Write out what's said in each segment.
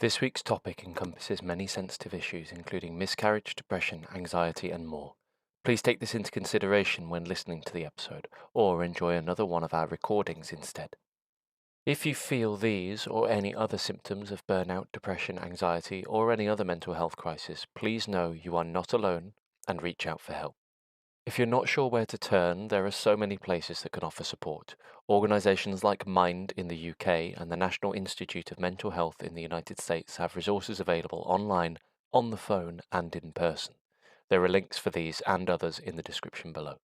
This week's topic encompasses many sensitive issues, including miscarriage, depression, anxiety, and more. Please take this into consideration when listening to the episode, or enjoy another one of our recordings instead. If you feel these or any other symptoms of burnout, depression, anxiety, or any other mental health crisis, please know you are not alone and reach out for help. If you're not sure where to turn, there are so many places that can offer support. Organisations like Mind in the UK and the National Institute of Mental Health in the United States have resources available online, on the phone, and in person. There are links for these and others in the description below.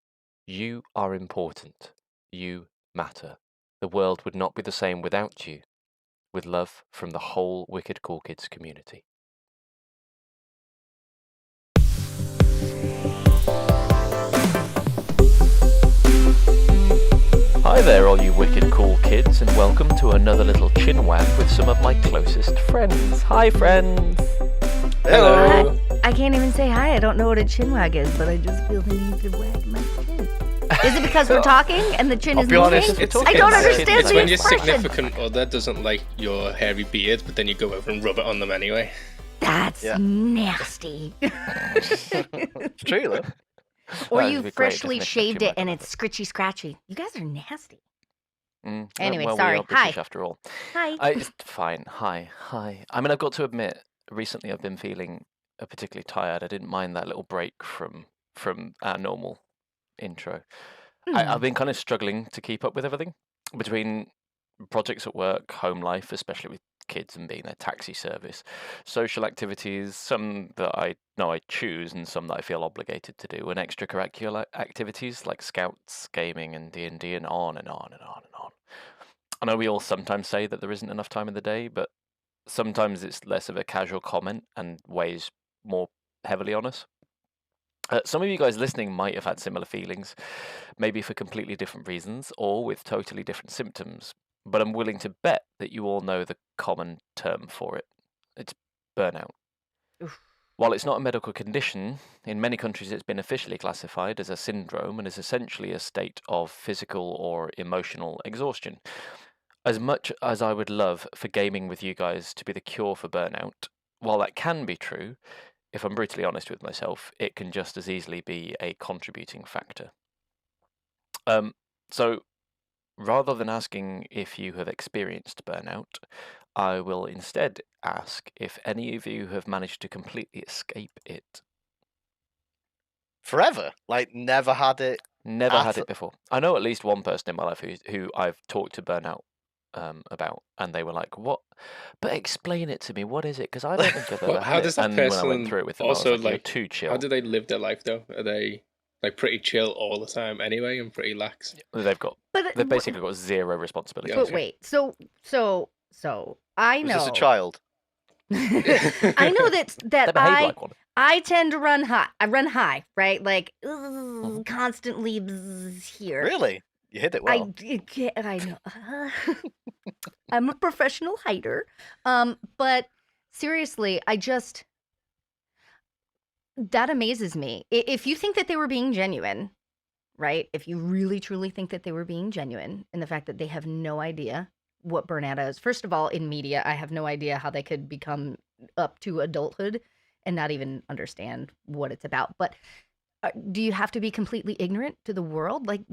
You are important. You matter. The world would not be the same without you. With love from the whole Wicked Cool Kids community. Hi there, all you wicked cool kids, and welcome to another little chinwag with some of my closest friends. Hi, friends! Hello! I can't even say hi. I don't know what a chinwag is, but I just feel the need to wag my chin. Is it because we're talking and the chin is moving? I don't understand It's the when your expression. significant other doesn't like your hairy beard, but then you go over and rub it on them anyway. That's nasty. It's true, though. Or That is you a great freshly definition of shaved it chinwag, and I it's scritchy scratchy. You guys are nasty. We Anyway, are sorry. British Hi. after all. Hi. It's fine. Hi. I mean, I've got to admit, recently I've been feeling particularly tired. I didn't mind that little break from our normal intro. I've been kind of struggling to keep up with everything between projects at work, home life, especially with kids and being their taxi service, social activities, some that I know I choose and some that I feel obligated to do, and extracurricular activities like scouts, gaming, and D&D, and on and on and on and on. I know we all sometimes say that there isn't enough time in the day, but sometimes it's less of a casual comment and weighs more heavily on us. Some of you guys listening might have had similar feelings, maybe for completely different reasons or with totally different symptoms, but I'm willing to bet that you all know the common term for it. It's burnout. Oof. While it's not a medical condition, in many countries it's been officially classified as a syndrome and is essentially a state of physical or emotional exhaustion. As much as I would love for gaming with you guys to be the cure for burnout, while that can be true, if I'm brutally honest with myself, it can just as easily be a contributing factor. So rather than asking if you have experienced burnout, I will instead ask if any of you have managed to completely escape it. Forever? Like, never had it? Never had it before. I know at least one person in my life who I've talked to burnout about, and they were like, "What? But explain it to me. What is it? Because I don't think I've ever Well, how had does it." that And when I person went through it with them, I was also like, "You're like too chill." How do they live their life though? Are they like pretty chill all the time anyway and pretty lax? They've basically got zero responsibility. But wait, so I Was know. this a child? I know that They behave like one. I tend to run high. I run high, right? Like constantly here. Really? You hit it well. I know. I'm a professional hider. But seriously, that amazes me. If you think that they were being genuine, right? If you really truly think that they were being genuine in the fact that they have no idea what burnout is. First of all, in media, I have no idea how they could become up to adulthood and not even understand what it's about. But do you have to be completely ignorant to the world? Like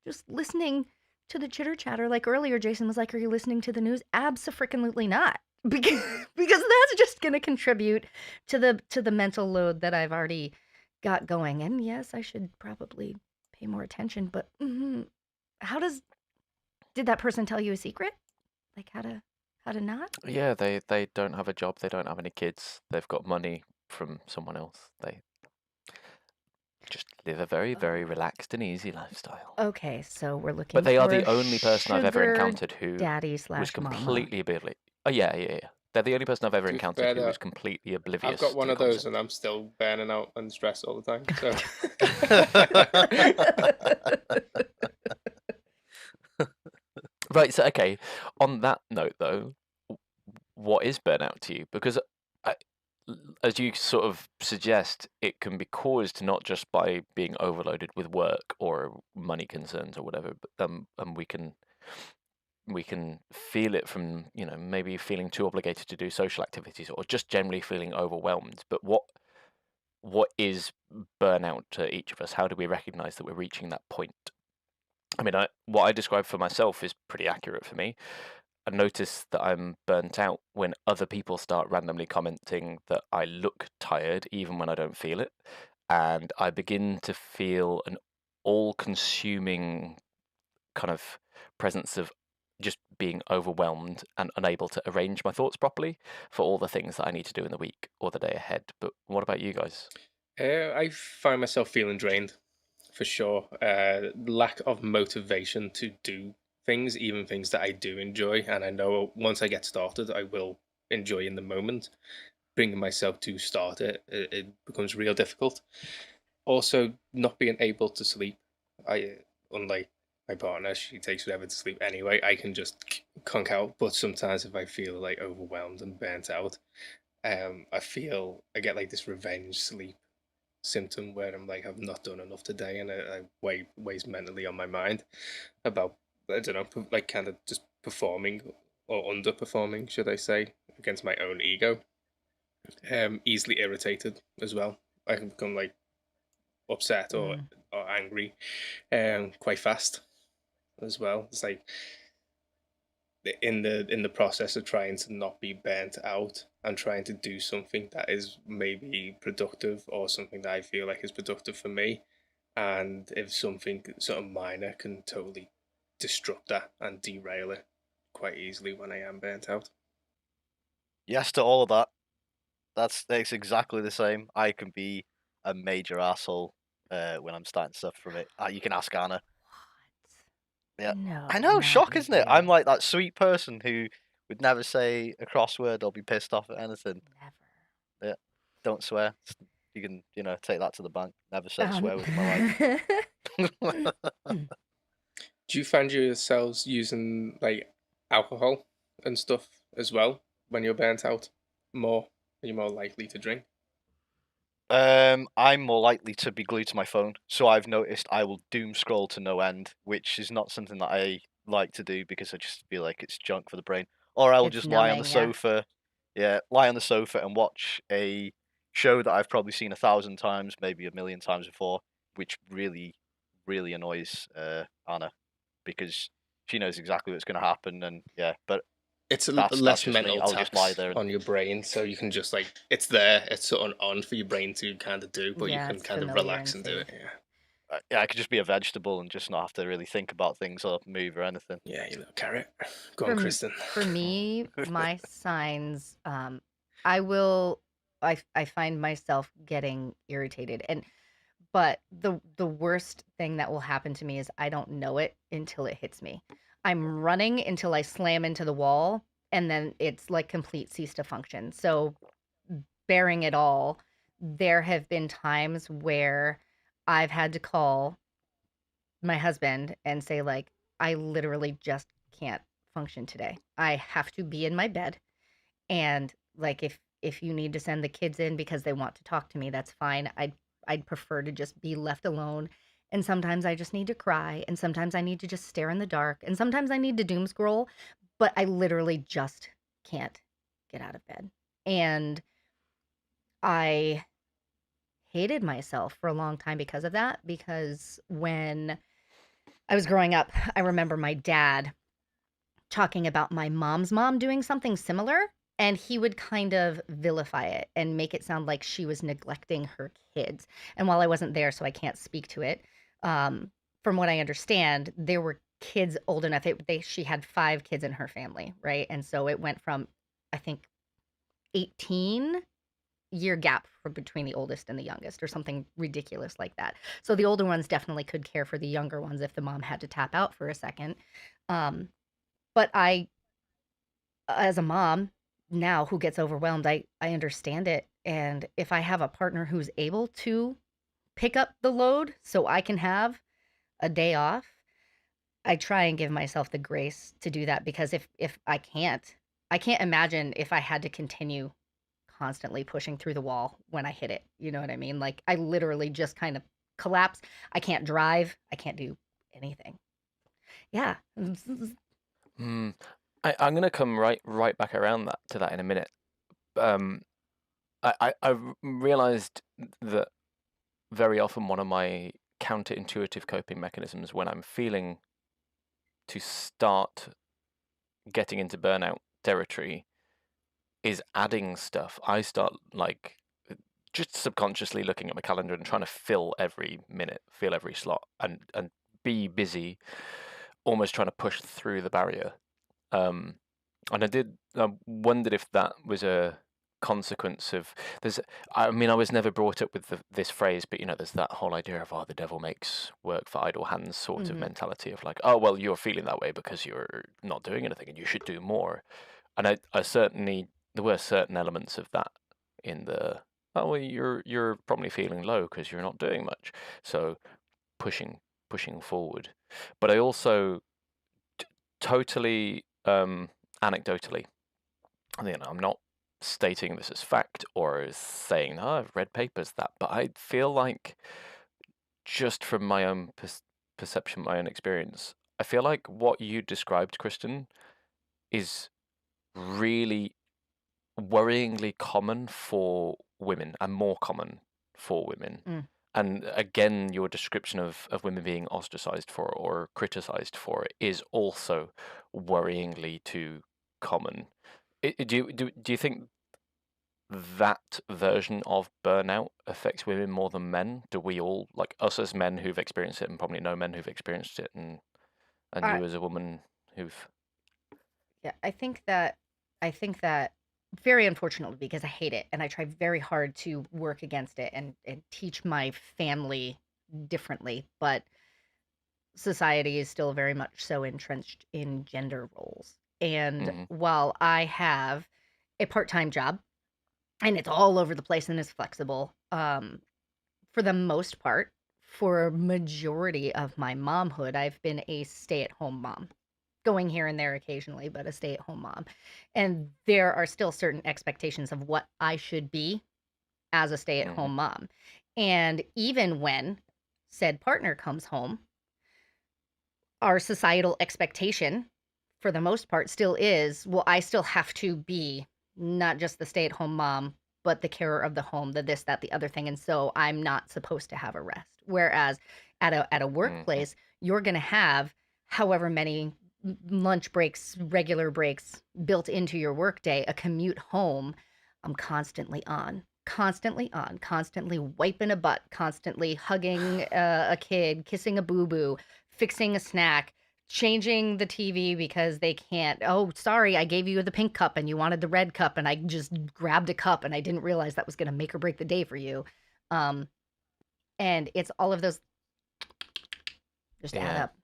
just listening to the chitter chatter, like earlier, Jason was like, "Are you listening to the news?" Abso-freaking-lutely not, because that's just going to contribute to the mental load that I've already got going. And yes, I should probably pay more attention. But did that person tell you a secret? Like how to not? Yeah, they don't have a job. They don't have any kids. They've got money from someone else. They just live a very, very relaxed and easy lifestyle. Okay, so we're looking. But they are the for only person I've ever sugar encountered who daddy was / mama. completely oblivious. Oh yeah. They're the only person I've ever To be encountered fair, who though, was completely oblivious. I've got one to of the those concept. and I'm still burning out and stressed all the time. So Right. So okay. On that note, though, what is burnout to you? Because as you sort of suggest, it can be caused not just by being overloaded with work or money concerns or whatever, but and we can we can feel it from, maybe feeling too obligated to do social activities or just generally feeling overwhelmed. But what is burnout to each of us? How do we recognize that we're reaching that point? I mean, what I describe for myself is pretty accurate for me. I notice that I'm burnt out when other people start randomly commenting that I look tired, even when I don't feel it. And I begin to feel an all consuming kind of presence of just being overwhelmed and unable to arrange my thoughts properly for all the things that I need to do in the week or the day ahead. But what about you guys? I find myself feeling drained, for sure. Lack of motivation to do things, even things that I do enjoy. And I know once I get started, I will enjoy in the moment. Bringing myself to start it becomes real difficult. Also, not being able to sleep. Unlike my partner, she takes forever to sleep anyway. I can just conk out. But sometimes if I feel like overwhelmed and burnt out, I get like this revenge sleep symptom where I'm like, I've not done enough today, and I weighs mentally on my mind about, I don't know, like kind of just performing or underperforming, should I say, against my own ego. Easily irritated as well. I can become like upset or angry, quite fast as well. It's like in the process of trying to not be burnt out and trying to do something that is maybe productive or something that I feel like is productive for me. And if something sort of minor can totally disrupt that and derail it quite easily when I am burnt out. Yes to all of that. That's exactly the same. I can be a major asshole when I'm starting to suffer from it. You can ask Anna. Yeah, No, I know. not Shock, isn't it? I'm you. like that sweet person who would never say a crossword or be pissed off at anything. Never. Yeah, don't swear. You can, take that to the bank. Never said a swear word in my life. Do you find yourselves using like alcohol and stuff as well when you're burnt out? More? Are you more likely to drink? I'm more likely to be glued to my phone, so I've noticed I will doom scroll to no end, which is not something that I like to do because I just feel like it's junk for the brain. Or I'll It's just lie on the numbing, yeah. sofa, lie on the sofa and watch a show that I've probably seen 1,000 times, maybe 1,000,000 times before, which really, really annoys Anna because she knows exactly what's going to happen, and but It's that's less just me. mental I'll just lie tax there. And, on your brain, so you can just like it's there, it's sort of on for your brain to kind of do, but you Yeah, can it's kind of familiar relax and and do safe. it. Yeah, I could just be a vegetable and just not have to really think about things or move or anything. yeah, you little carrot. Go on, Kristin. For me, my signs, I will, I find myself getting irritated, but the worst thing that will happen to me is I don't know it until it hits me. I'm running until I slam into the wall, and then it's like complete cease to function. So, bearing it all, there have been times where I've had to call my husband and say like, I literally just can't function today. I have to be in my bed, and like if you need to send the kids in because they want to talk to me, that's fine. I'd prefer to just be left alone. And sometimes I just need to cry, and sometimes I need to just stare in the dark, and sometimes I need to doom scroll, but I literally just can't get out of bed. And I hated myself for a long time because of that, because when I was growing up, I remember my dad talking about my mom's mom doing something similar, and he would kind of vilify it and make it sound like she was neglecting her kids. And while I wasn't there, so I can't speak to it, from what I understand, there were kids old enough. She had 5 kids in her family, right? And so it went from, I think, 18-year gap between the oldest and the youngest, or something ridiculous like that. So the older ones definitely could care for the younger ones if the mom had to tap out for a second. Um, but I, as a mom now who gets overwhelmed, I understand it. And if I have a partner who's able to pick up the load so I can have a day off, I try and give myself the grace to do that, because if I can't imagine if I had to continue constantly pushing through the wall when I hit it. You know what I mean? Like I literally just kind of collapse. I can't drive. I can't do anything. Yeah. Mm. I'm going to come right back around to that in a minute. I realized that very often one of my counterintuitive coping mechanisms when I'm feeling to start getting into burnout territory is adding stuff. I start like just subconsciously looking at my calendar and trying to fill every minute, fill every slot, and be busy, almost trying to push through the barrier. And I wondered if that was a consequence of I mean, I was never brought up with this phrase, but there's that whole idea of the devil makes work for idle hands sort of mentality of like, oh well, you're feeling that way because you're not doing anything and you should do more. And I certainly there were certain elements of that in the well, you're probably feeling low because you're not doing much, so pushing forward. But I also totally anecdotally, I'm not stating this as fact or as saying, oh, I've read papers that, but I feel like just from my own perception, my own experience, I feel like what you described, Kristin, is really worryingly common for women and more common for women. And again, your description of women being ostracized for it or criticized for it is also worryingly too common. Do you think that version of burnout affects women more than men? Do we all, like us as men who've experienced it, and probably know men who've experienced it, and I you as a woman who've Yeah, I think that very unfortunately because I hate it and I try very hard to work against it and teach my family differently, but society is still very much so entrenched in gender roles. And Mhm. while I have a part-time job and it's all over the place and it's flexible, for the most part, for a majority of my momhood, I've been a stay-at-home mom, going here and there occasionally, but a stay-at-home mom. And there are still certain expectations of what I should be as a Mhm. stay-at-home mom. And even when said partner comes home, our societal expectation, for the most part, still is, well, I still have to be not just the stay-at-home mom, but the carer of the home, the this, that, the other thing. And so I'm not supposed to have a rest. Whereas at a Mhm. workplace, you're going to have however many lunch breaks, regular breaks built into your workday, a commute home. I'm constantly on, constantly wiping a butt, constantly hugging a kid, kissing a boo boo, fixing a snack, changing the TV because they can't. Oh, sorry, I gave you the pink cup and you wanted the red cup, and I just grabbed a cup and I didn't realize that was going to make or break the day for you. Um, and it's all of those just add Yeah. up.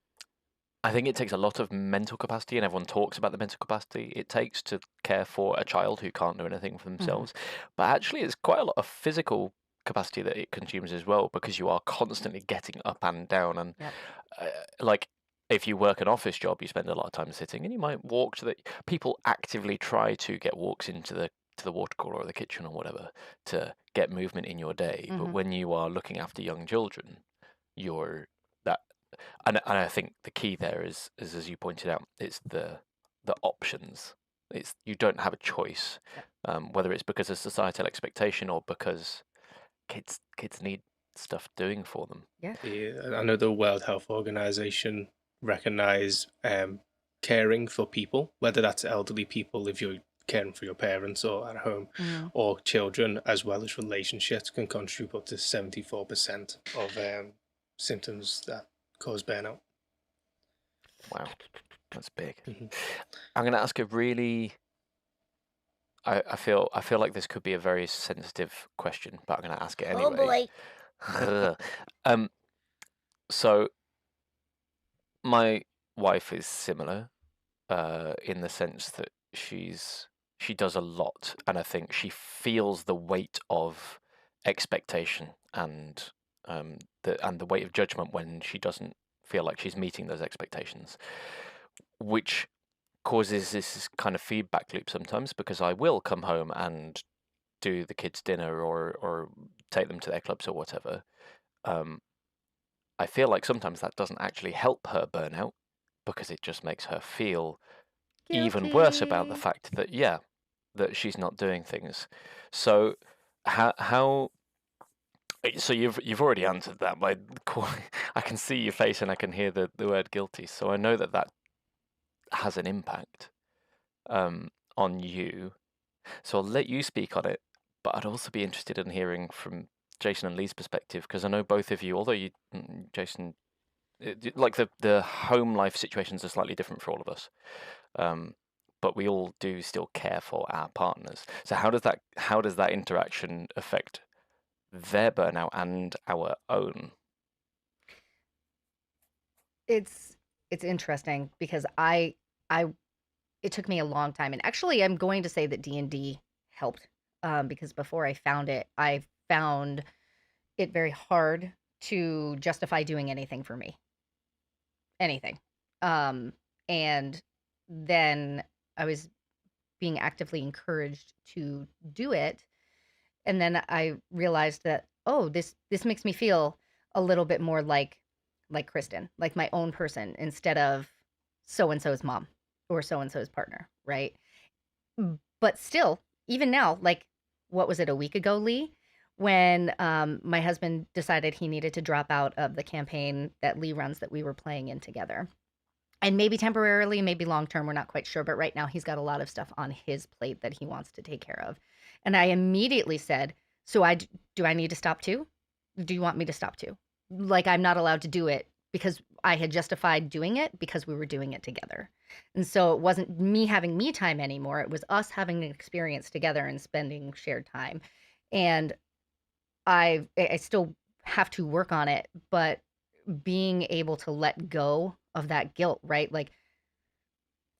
I think it takes a lot of mental capacity, and everyone talks about the mental capacity it takes to care for a child who can't do anything for Mhm. themselves. But actually, it's quite a lot of physical capacity that it consumes as well, because you are constantly getting up and down. And Yep. like, if you work an office job, you spend a lot of time sitting, and you might walk to the. People actively try to get walks into the water cooler or the kitchen or whatever to get movement in your day. But Mhm. when you are looking after young children, you're that and I think the key there is as you pointed out, it's the options. It's you don't have a choice, Yep. whether it's because of societal expectation or because kids need stuff doing for them. Yeah. Yeah, I know the World Health Organization recognize caring for people, whether that's elderly people if you're caring for your parents or at home, Mhm. or children, as well as relationships, can contribute up to 74% of symptoms that cause burnout. Wow, that's big. Mhm. I'm going to ask a really. I feel like this could be a very sensitive question, but I'm going to ask it Oh anyway. boy. um, so my wife is similar, in the sense that she does a lot, and I think she feels the weight of expectation and the weight of judgment when she doesn't feel like she's meeting those expectations, which causes this kind of feedback loop sometimes, because I will come home and do the kids' dinner or take them to their clubs or whatever. Um, I feel like sometimes that doesn't actually help her burnout because it just makes her feel even worse about the Guilty. fact that that she's not doing things. So how so you've already answered that by I can see your face and I can hear the word guilty. So I know that has an impact on you. So I'll let you speak on it, but I'd also be interested in hearing from Jason and Lee's perspective, because I know both of you, although Jason, like the home life situations are slightly different for all of us, but we all do still care for our partners. So how does that interaction affect their burnout and our own? It's interesting because it took me a long time, and actually I'm going to say that D&D helped, because before I found it, I found it very hard to justify doing anything for me. Anything. And then I was being actively encouraged to do it, and then I realized that, oh, this makes me feel a little bit more like Kristin, like my own person, instead of so and so's mom or so and so's partner, right? But still, even now, like, what was it, a week ago, Lee, when my husband decided he needed to drop out of the campaign that Lee runs that we were playing in together. And maybe temporarily, maybe long term, we're not quite sure. But right now, he's got a lot of stuff on his plate that he wants to take care of. And I immediately said, "So do I need to stop too? Do you want me to stop too? Like, I'm not allowed to do it because I had justified doing it because we were doing it together." And so it wasn't me having me time anymore. It was us having an experience together and spending shared time. And I still have to work on it, but being able to let go of that guilt, right? Like,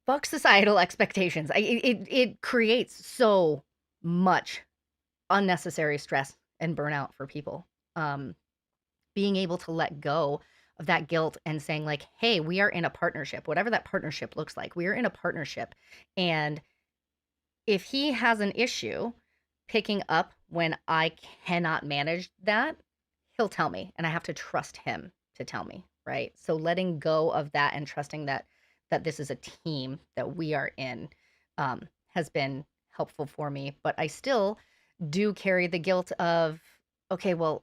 fuck societal expectations. It creates so much unnecessary stress and burnout for people. Um, Being able to let go of that guilt and saying, like, hey, we are in a partnership, whatever that partnership looks like, we are in a partnership. And if he has an issue picking up when I cannot manage that, he'll tell me, and I have to trust him to tell me, right? So letting go of that and trusting that this is a team that we are in, has been helpful for me. But I still do carry the guilt of, okay, well,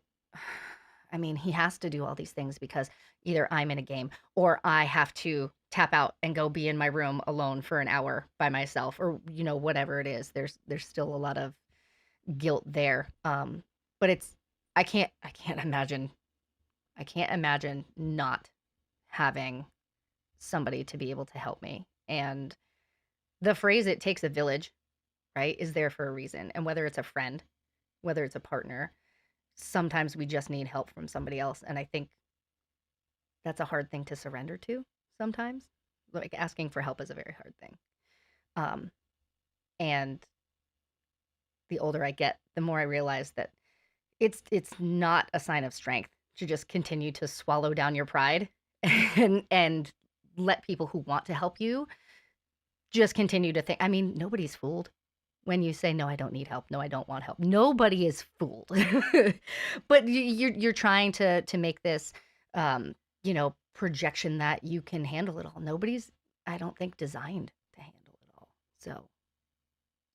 I mean, he has to do all these things because either I'm in a game or I have to tap out and go be in my room alone for an hour by myself, or whatever it is. There's still a lot of guilt there. But I can't imagine not having somebody to be able to help me. And the phrase "it takes a village," right, is there for a reason. And whether it's a friend, whether it's a partner, sometimes we just need help from somebody else. And I think that's a hard thing to surrender to sometimes. Like, asking for help is a very hard thing. Um, and the older I get, the more I realize that it's not a sign of strength to just continue to swallow down your pride and let people who want to help you just continue to think. I mean, nobody's fooled when you say, no, I don't need help. No, I don't want help. Nobody is fooled. But you're trying to make this, projection that you can handle it all. Nobody's, I don't think, designed to handle it all. So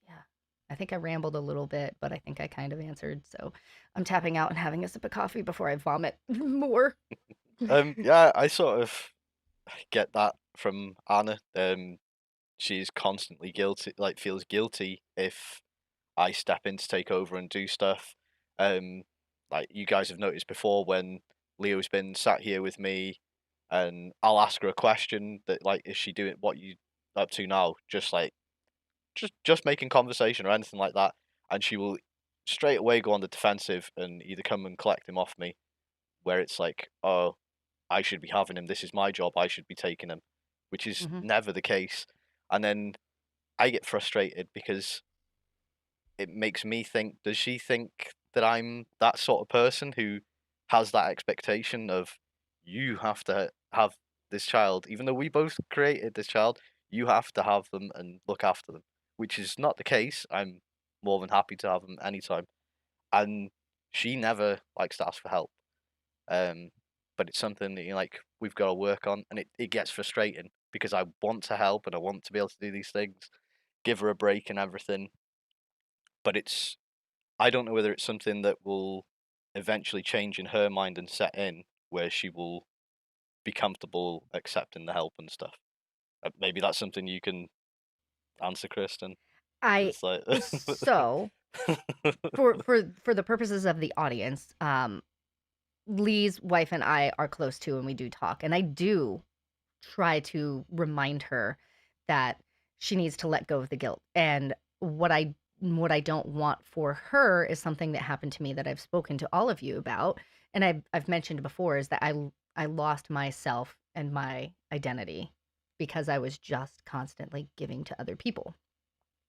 yeah, I think I rambled a little bit, but I think I kind of answered. So I'm tapping out and having a sip of coffee before I vomit more. Yeah, I sort of get that from Anna. She's constantly guilty, like feels guilty if I step in to take over and do stuff. Like you guys have noticed before when Leo's been sat here with me, and I'll ask her a question that, like, is she doing what you up to now? Just like just making conversation or anything like that, and she will straight away go on the defensive and either come and collect him off me, where it's like, oh, I should be having him. This is my job. I should be taking him, which is Hmm. never the case. And then I get frustrated because it makes me think, does she think that I'm that sort of person who has that expectation of you have to have this child, even though we both created this child, you have to have them and look after them, which is not the case. I'm more than happy to have them anytime. And she never likes to ask for help. Um, but it's something that, like, we've got to work on, and it gets frustrating because I want to help and I want to be able to do these things, give her a break and everything. But I don't know whether it's something that will eventually change in her mind and set in where she will be comfortable accepting the help and stuff. Maybe that's something you can answer, Kristin. I It's like so for the purposes of the audience, Lee's wife and I are close too, and we do talk, and I do try to remind her that she needs to let go of the guilt. And what I don't want for her is something that happened to me that I've spoken to all of you about, and I've mentioned before, is that I lost myself and my identity because I was just constantly giving to other people.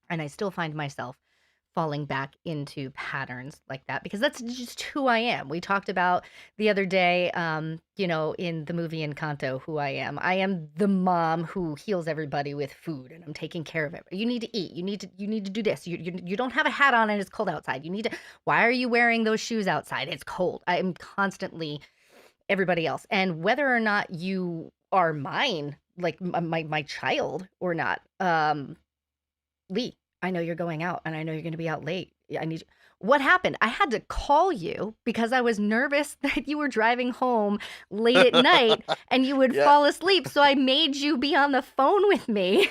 And I still find myself falling back into patterns like that because that's just who I am. We talked about the other day, in the movie Encanto, who I am. I am the mom who heals everybody with food, and I'm taking care of it. You need to eat. You need to do this. You don't have a hat on and it's cold outside. You need to. Why are you wearing those shoes outside? It's cold. I am constantly everybody else, and whether or not you are mine, like my child or not, Lee, I know you're going out and I know you're going to be out late. I need you. What happened? I had to call you because I was nervous that you were driving home late at night and you would Yeah. fall asleep. So I made you be on the phone with me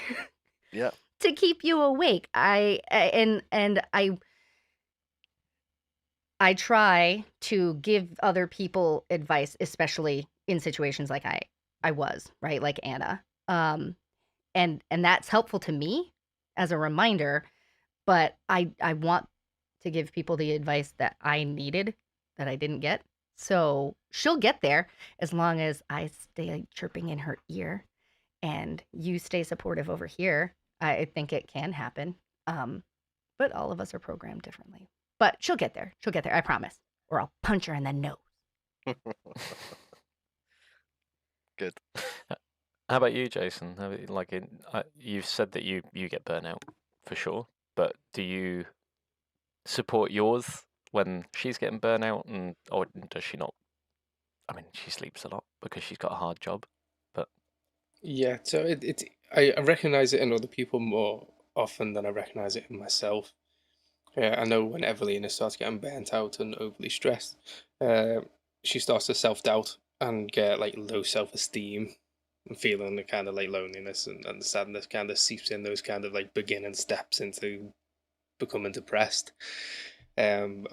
Yeah. to keep you awake. I try to give other people advice, especially in situations like I was, right? Like Anna. And that's helpful to me as a reminder, but I want to give people the advice that I needed that I didn't get. So she'll get there as long as I stay chirping in her ear and you stay supportive over here. I think it can happen. But all of us are programmed differently. But she'll get there. She'll get there, I promise. Or I'll punch her in the nose. Good. How about you, Jason? You've said that you get burnout for sure, but do you support yours when she's getting burnout, or does she not? I mean, she sleeps a lot because she's got a hard job, but Yeah, so I recognize it in other people more often than I recognize it in myself. I know when Evelina starts getting burnt out and overly stressed, uh, she starts to self-doubt and get like low self-esteem and feeling the kind of like loneliness and the sadness kind of seeps in those kind of like beginning steps into becoming depressed. Um,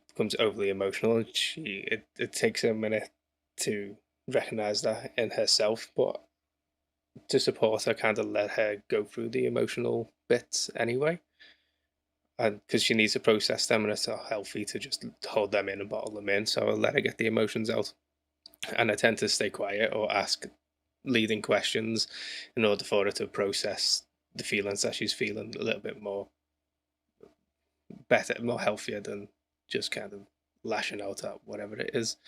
becomes overly emotional and it takes a minute to recognize that in herself, but to support her, kind of let her go through the emotional bits anyway. And because she needs to process them, and it's not healthy to just hold them in and bottle them in. So I'll let her get the emotions out, and I tend to stay quiet or ask leading questions in order for her to process the feelings that she's feeling a little bit more better, more healthier than just kind of lashing out at whatever it is.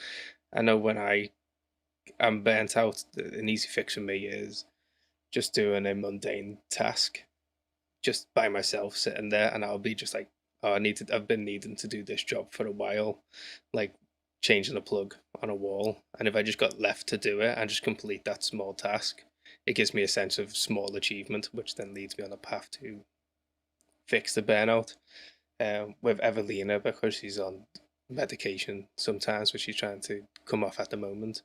I know when I am burnt out, an easy fix for me is just doing a mundane task just by myself sitting there, and I'll be just like, oh, I've been needing to do this job for a while, like changing a plug on a wall. And if I just got left to do it and just complete that small task, it gives me a sense of small achievement, which then leads me on a path to fix the burnout. With Evelina, because she's on medication sometimes, which she's trying to come off at the moment,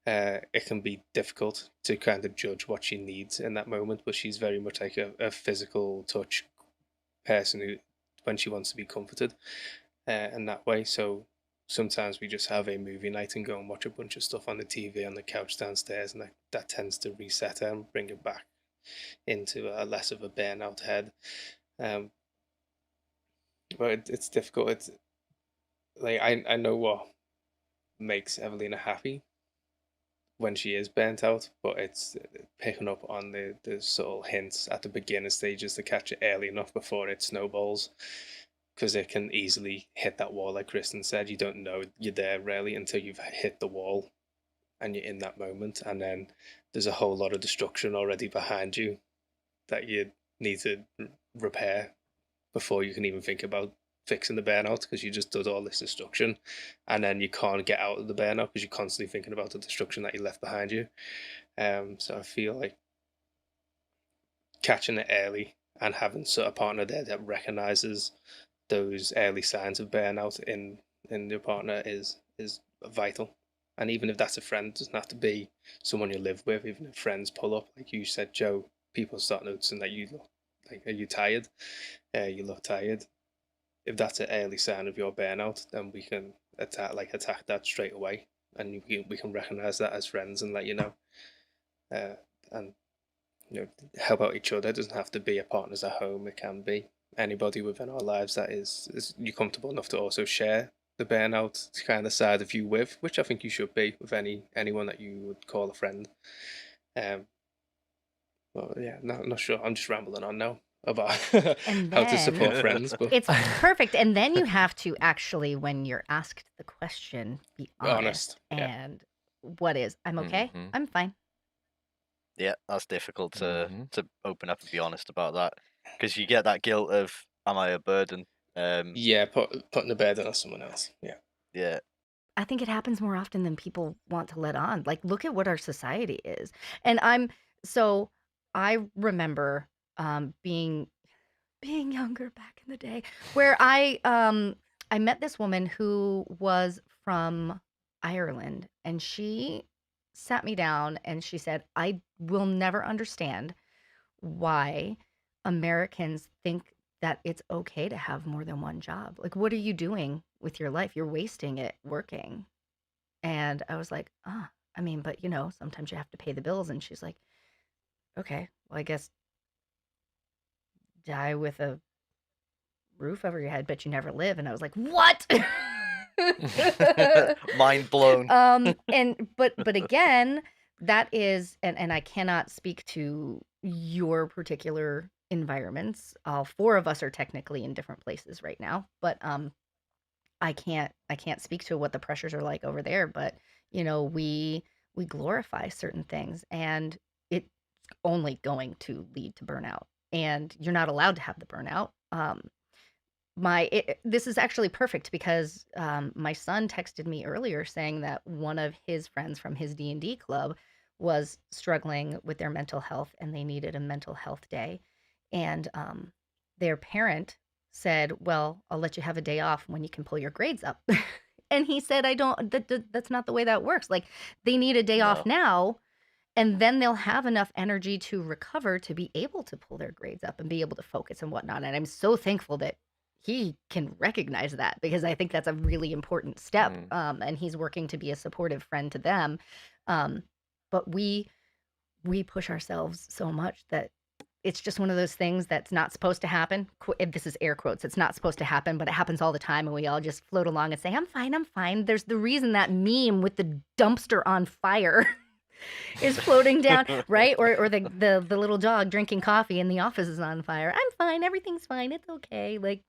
it can be difficult to kind of judge what she needs in that moment, but she's very much like a physical touch person who, when she wants to be comforted, in that way. So sometimes we just have a movie night and go and watch a bunch of stuff on the TV on the couch downstairs, and that tends to reset her and bring her back into a less of a burnout head. Um, but it's difficult. It's like I know what makes Evelina happy when she is burnt out, but it's picking up on the subtle hints at the beginning stages to catch it early enough before it snowballs, because it can easily hit that wall. Like Kristin said, you don't know you're there really until you've hit the wall and you're in that moment, and then there's a whole lot of destruction already behind you that you need to repair before you can even think about fixing the burnout, because you just did all this destruction and then you can't get out of the burnout because you're constantly thinking about the destruction that you left behind you. So I feel like catching it early and having sort of partner there that recognizes those early signs of burnout in your partner is vital. And even if that's a friend, it doesn't have to be someone you live with. Even if friends pull up, like you said, Joe, people start noticing that you look like, are you tired? You look tired. If that's an early sign of your burnout, then we can attack that straight away, and we can recognize that as friends and let you know, and help out each other. It doesn't have to be a partner's at home. It can be anybody within our lives that is you comfortable enough to also share the burnout kind of side of you with, which I think you should be with anyone that you would call a friend. Well, yeah, not sure. I'm just rambling on now about And how to support then friends, but it's perfect. And then you have to actually, when you're asked the question, be honest. honest. Yeah. And what is, I'm okay, Mhm. I'm fine. Yeah, that's difficult to Mhm. to open up and be honest about that, because you get that guilt of, am I a burden? Yeah, putting the burden on someone else. Yeah. Yeah, I think it happens more often than people want to let on. Like, look at what our society is. And so I remember being younger back in the day, where I met this woman who was from Ireland, and she sat me down and she said, I will never understand why Americans think that it's okay to have more than one job. Like, what are you doing with your life? You're wasting it working. And I was like, ah, I mean, but sometimes you have to pay the bills. And she's like, okay, well, I guess die with a roof over your head, but you never live. And I was like, what? mind blown. But again, that is, and I cannot speak to your particular environments. All four of us are technically in different places right now, but I can't speak to what the pressures are like over there. But we glorify certain things, and it's only going to lead to burnout. And you're not allowed to have the burnout. This is actually perfect because my son texted me earlier saying that one of his friends from his D&D club was struggling with their mental health and they needed a mental health day. And their parent said, well, I'll let you have a day off when you can pull your grades up. And he said, that's not the way that works. Like, they need a day off No. now, and then they'll have enough energy to recover to be able to pull their grades up and be able to focus and whatnot. And I'm so thankful that he can recognize that, because I think that's a really important step. And he's working to be a supportive friend to them. But we push ourselves so much that it's just one of those things that's not supposed to happen. This is air quotes. It's not supposed to happen, but it happens all the time. And we all just float along and say, I'm fine, I'm fine. There's the reason that meme with the dumpster on fire is floating down, right? Or the little dog drinking coffee and the office is on fire. I'm fine. Everything's fine. It's okay. Like,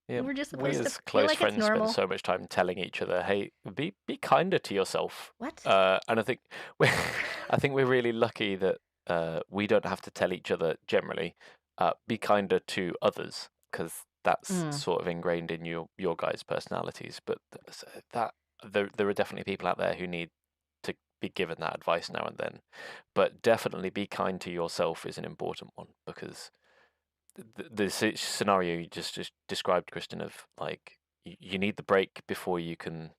Yeah, we're just we supposed to as feel close like it's friends spend normal. so much time telling each other, "Hey, be kinder to yourself." What? And I think I think we're really lucky that we don't have to tell each other generally, be kinder to others, because that's sort of ingrained in your guys' personalities. But there are definitely people out there who need to be given that advice now and then. But definitely be kind to yourself is an important one, because the scenario you just described, Kristin, of like you need the break before you can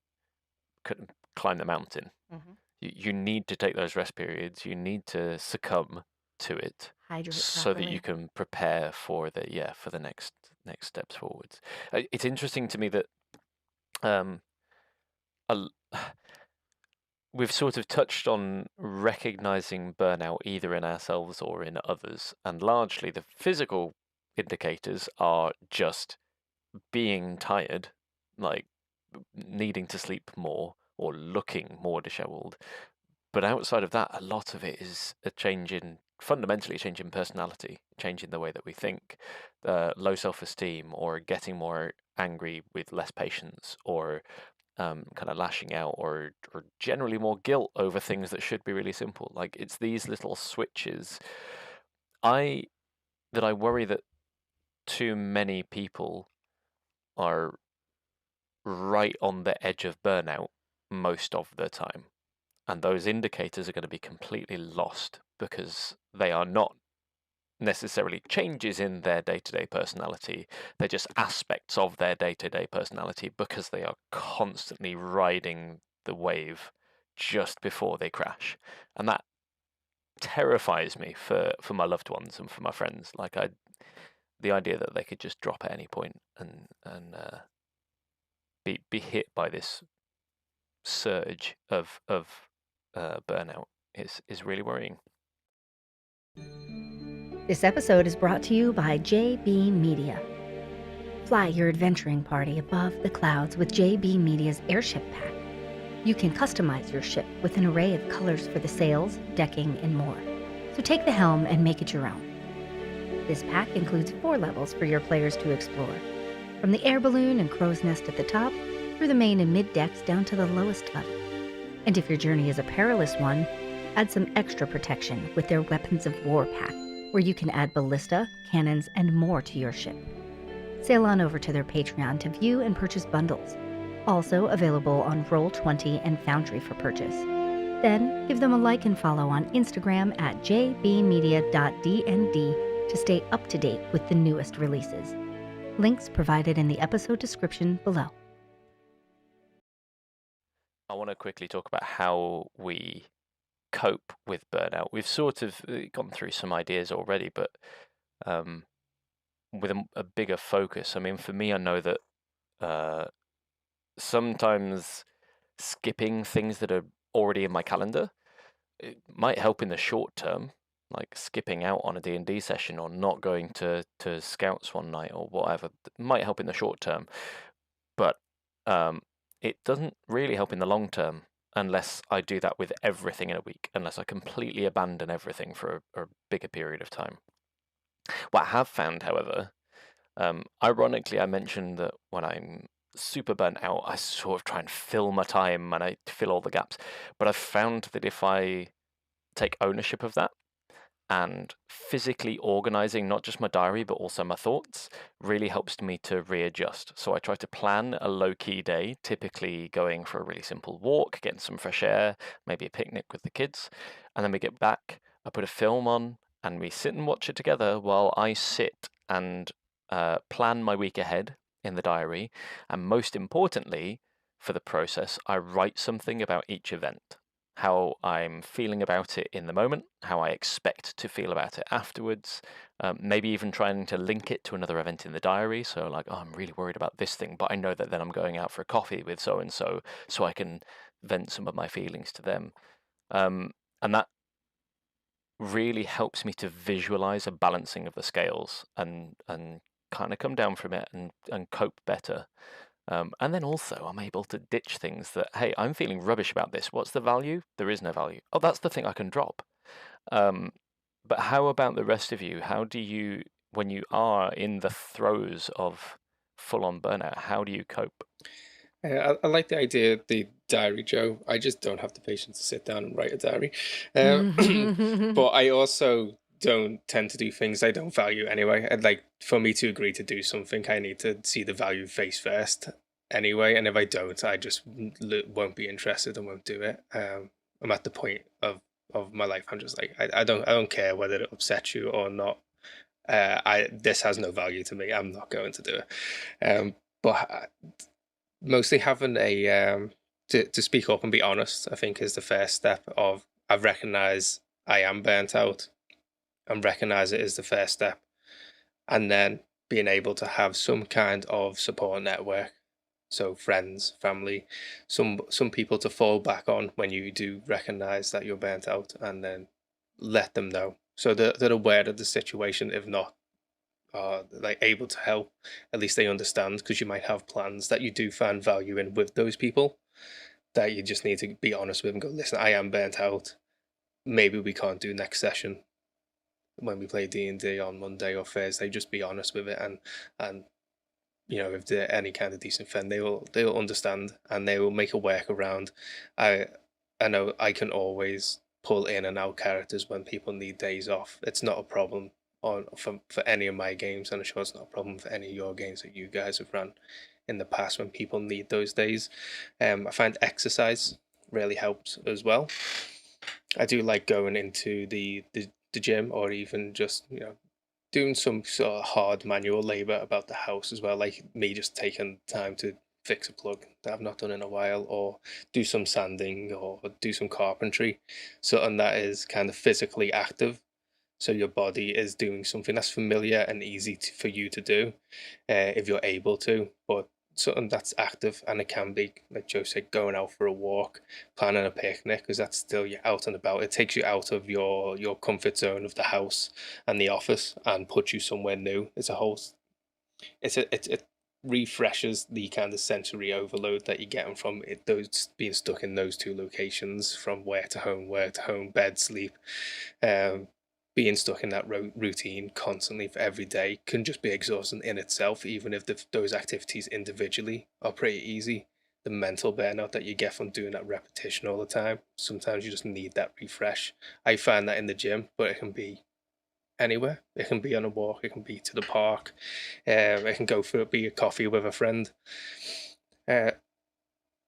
climb the mountain. Mhm. You need to take those rest periods. You need to succumb to it Hydrate so that you properly. can prepare for the next steps forwards. It's interesting to me that a- we've sort of touched on recognizing burnout either in ourselves or in others, and largely the physical indicators are just being tired, like needing to sleep more or looking more disheveled. But outside of that, a lot of it is fundamentally a change in personality, change in the way that we think, low self-esteem, or getting more angry with less patience, or kind of lashing out, or generally more guilt over things that should be really simple. Like, it's these little switches I worry that too many people are right on the edge of burnout most of the time. And those indicators are going to be completely lost because they are not necessarily changes in their day-to-day personality. They're just aspects of their day-to-day personality because they are constantly riding the wave just before they crash. And that terrifies me for my loved ones and for my friends. Like the idea that they could just drop at any point and be hit by this surge of burnout is really worrying. This episode is brought to you by JB Media. Fly your adventuring party above the clouds with JB Media's Airship Pack. You can customize your ship with an array of colors for the sails, decking, and more. So take the helm and make it your own. This pack includes 4 levels for your players to explore, from the air balloon and crow's nest at the top, through the main and mid decks down to the lowest level. And if your journey is a perilous one, add some extra protection with their Weapons of War pack, where you can add ballista, cannons, and more to your ship. Sail on over to their Patreon to view and purchase bundles, also available on Roll20 and Foundry for purchase. Then give them a like and follow on Instagram at jbmedia.dnd to stay up to date with the newest releases. Links provided in the episode description below. I want to quickly talk about how we cope with burnout. We've sort of gone through some ideas already, but with a bigger focus. I mean, for me, I know that sometimes skipping things that are already in my calendar, it might help in the short term, like skipping out on a D&D session or not going to Scouts one night or whatever. It might help in the short term, but it doesn't really help in the long term unless I do that with everything in a week, unless I completely abandon everything for a bigger period of time. What I have found, however, ironically, I mentioned that when I'm super burnt out, I sort of try and fill my time and I fill all the gaps. But I've found that if I take ownership of that and physically organizing not just my diary but also my thoughts really helps me to readjust. So I try to plan a low-key day, typically going for a really simple walk, getting some fresh air, maybe a picnic with the kids, and then we get back, I put a film on and we sit and watch it together while I sit and plan my week ahead in the diary, and most importantly for the process, I write something about each event. How I'm feeling about it in the moment, how I expect to feel about it afterwards, maybe even trying to link it to another event in the diary. So like, oh, I'm really worried about this thing, but I know that then I'm going out for a coffee with so-and-so, so I can vent some of my feelings to them. And that really helps me to visualize a balancing of the scales and kind of come down from it and cope better. And then also I'm able to ditch things that, hey, I'm feeling rubbish about this. What's the value? There is no value. Oh, that's the thing I can drop. But how about the rest of you? How do you, when you are in the throes of full-on burnout, how do you cope? I like the idea of the diary, Joe. I just don't have the patience to sit down and write a diary. But I also don't tend to do things I don't value anyway. I'd like, for me to agree to do something, I need to see the value face first anyway. And if I don't, I just won't be interested and won't do it. I'm at the point of my life. I'm just like, I don't care whether it upsets you or not. This has no value to me. I'm not going to do it. But mostly having a to speak up and be honest, I think, is the first step of I've recognized I am burnt out, and recognize it is the first step, and then being able to have some kind of support network, so friends, family, some people to fall back on when you do recognize that you're burnt out, and then let them know so that they're aware of the situation. If not, are like able to help, at least they understand, because you might have plans that you do find value in with those people that you just need to be honest with and go, listen, I am burnt out, maybe we can't do next session when we play D&D on Monday or Thursday. Just be honest with it, and you know, if they're any kind of decent friend, they will understand and they will make a workaround. I know I can always pull in and out characters when people need days off. It's not a problem for any of my games, and I'm sure it's not a problem for any of your games that you guys have run in the past when people need those days. I find exercise really helps as well. I do like going into the gym, or even just, you know, doing some sort of hard manual labor about the house as well, like me just taking time to fix a plug that I've not done in a while, or do some sanding, or do some carpentry, something that is kind of physically active. So your body is doing something that's familiar and easy for you to do, if you're able to, but something that's active. And it can be, like Joe said, going out for a walk, planning a picnic, because that's still, you're out and about. It takes you out of your comfort zone of the house and the office and puts you somewhere new. It refreshes the kind of sensory overload that you're getting from it, those being stuck in those two locations, from work to home, bed, sleep. Being stuck in that routine constantly for every day can just be exhausting in itself, even if those activities individually are pretty easy. The mental burnout that you get from doing that repetition all the time, sometimes you just need that refresh. I find that in the gym, but it can be anywhere. It can be on a walk, it can be to the park, it can be a coffee with a friend.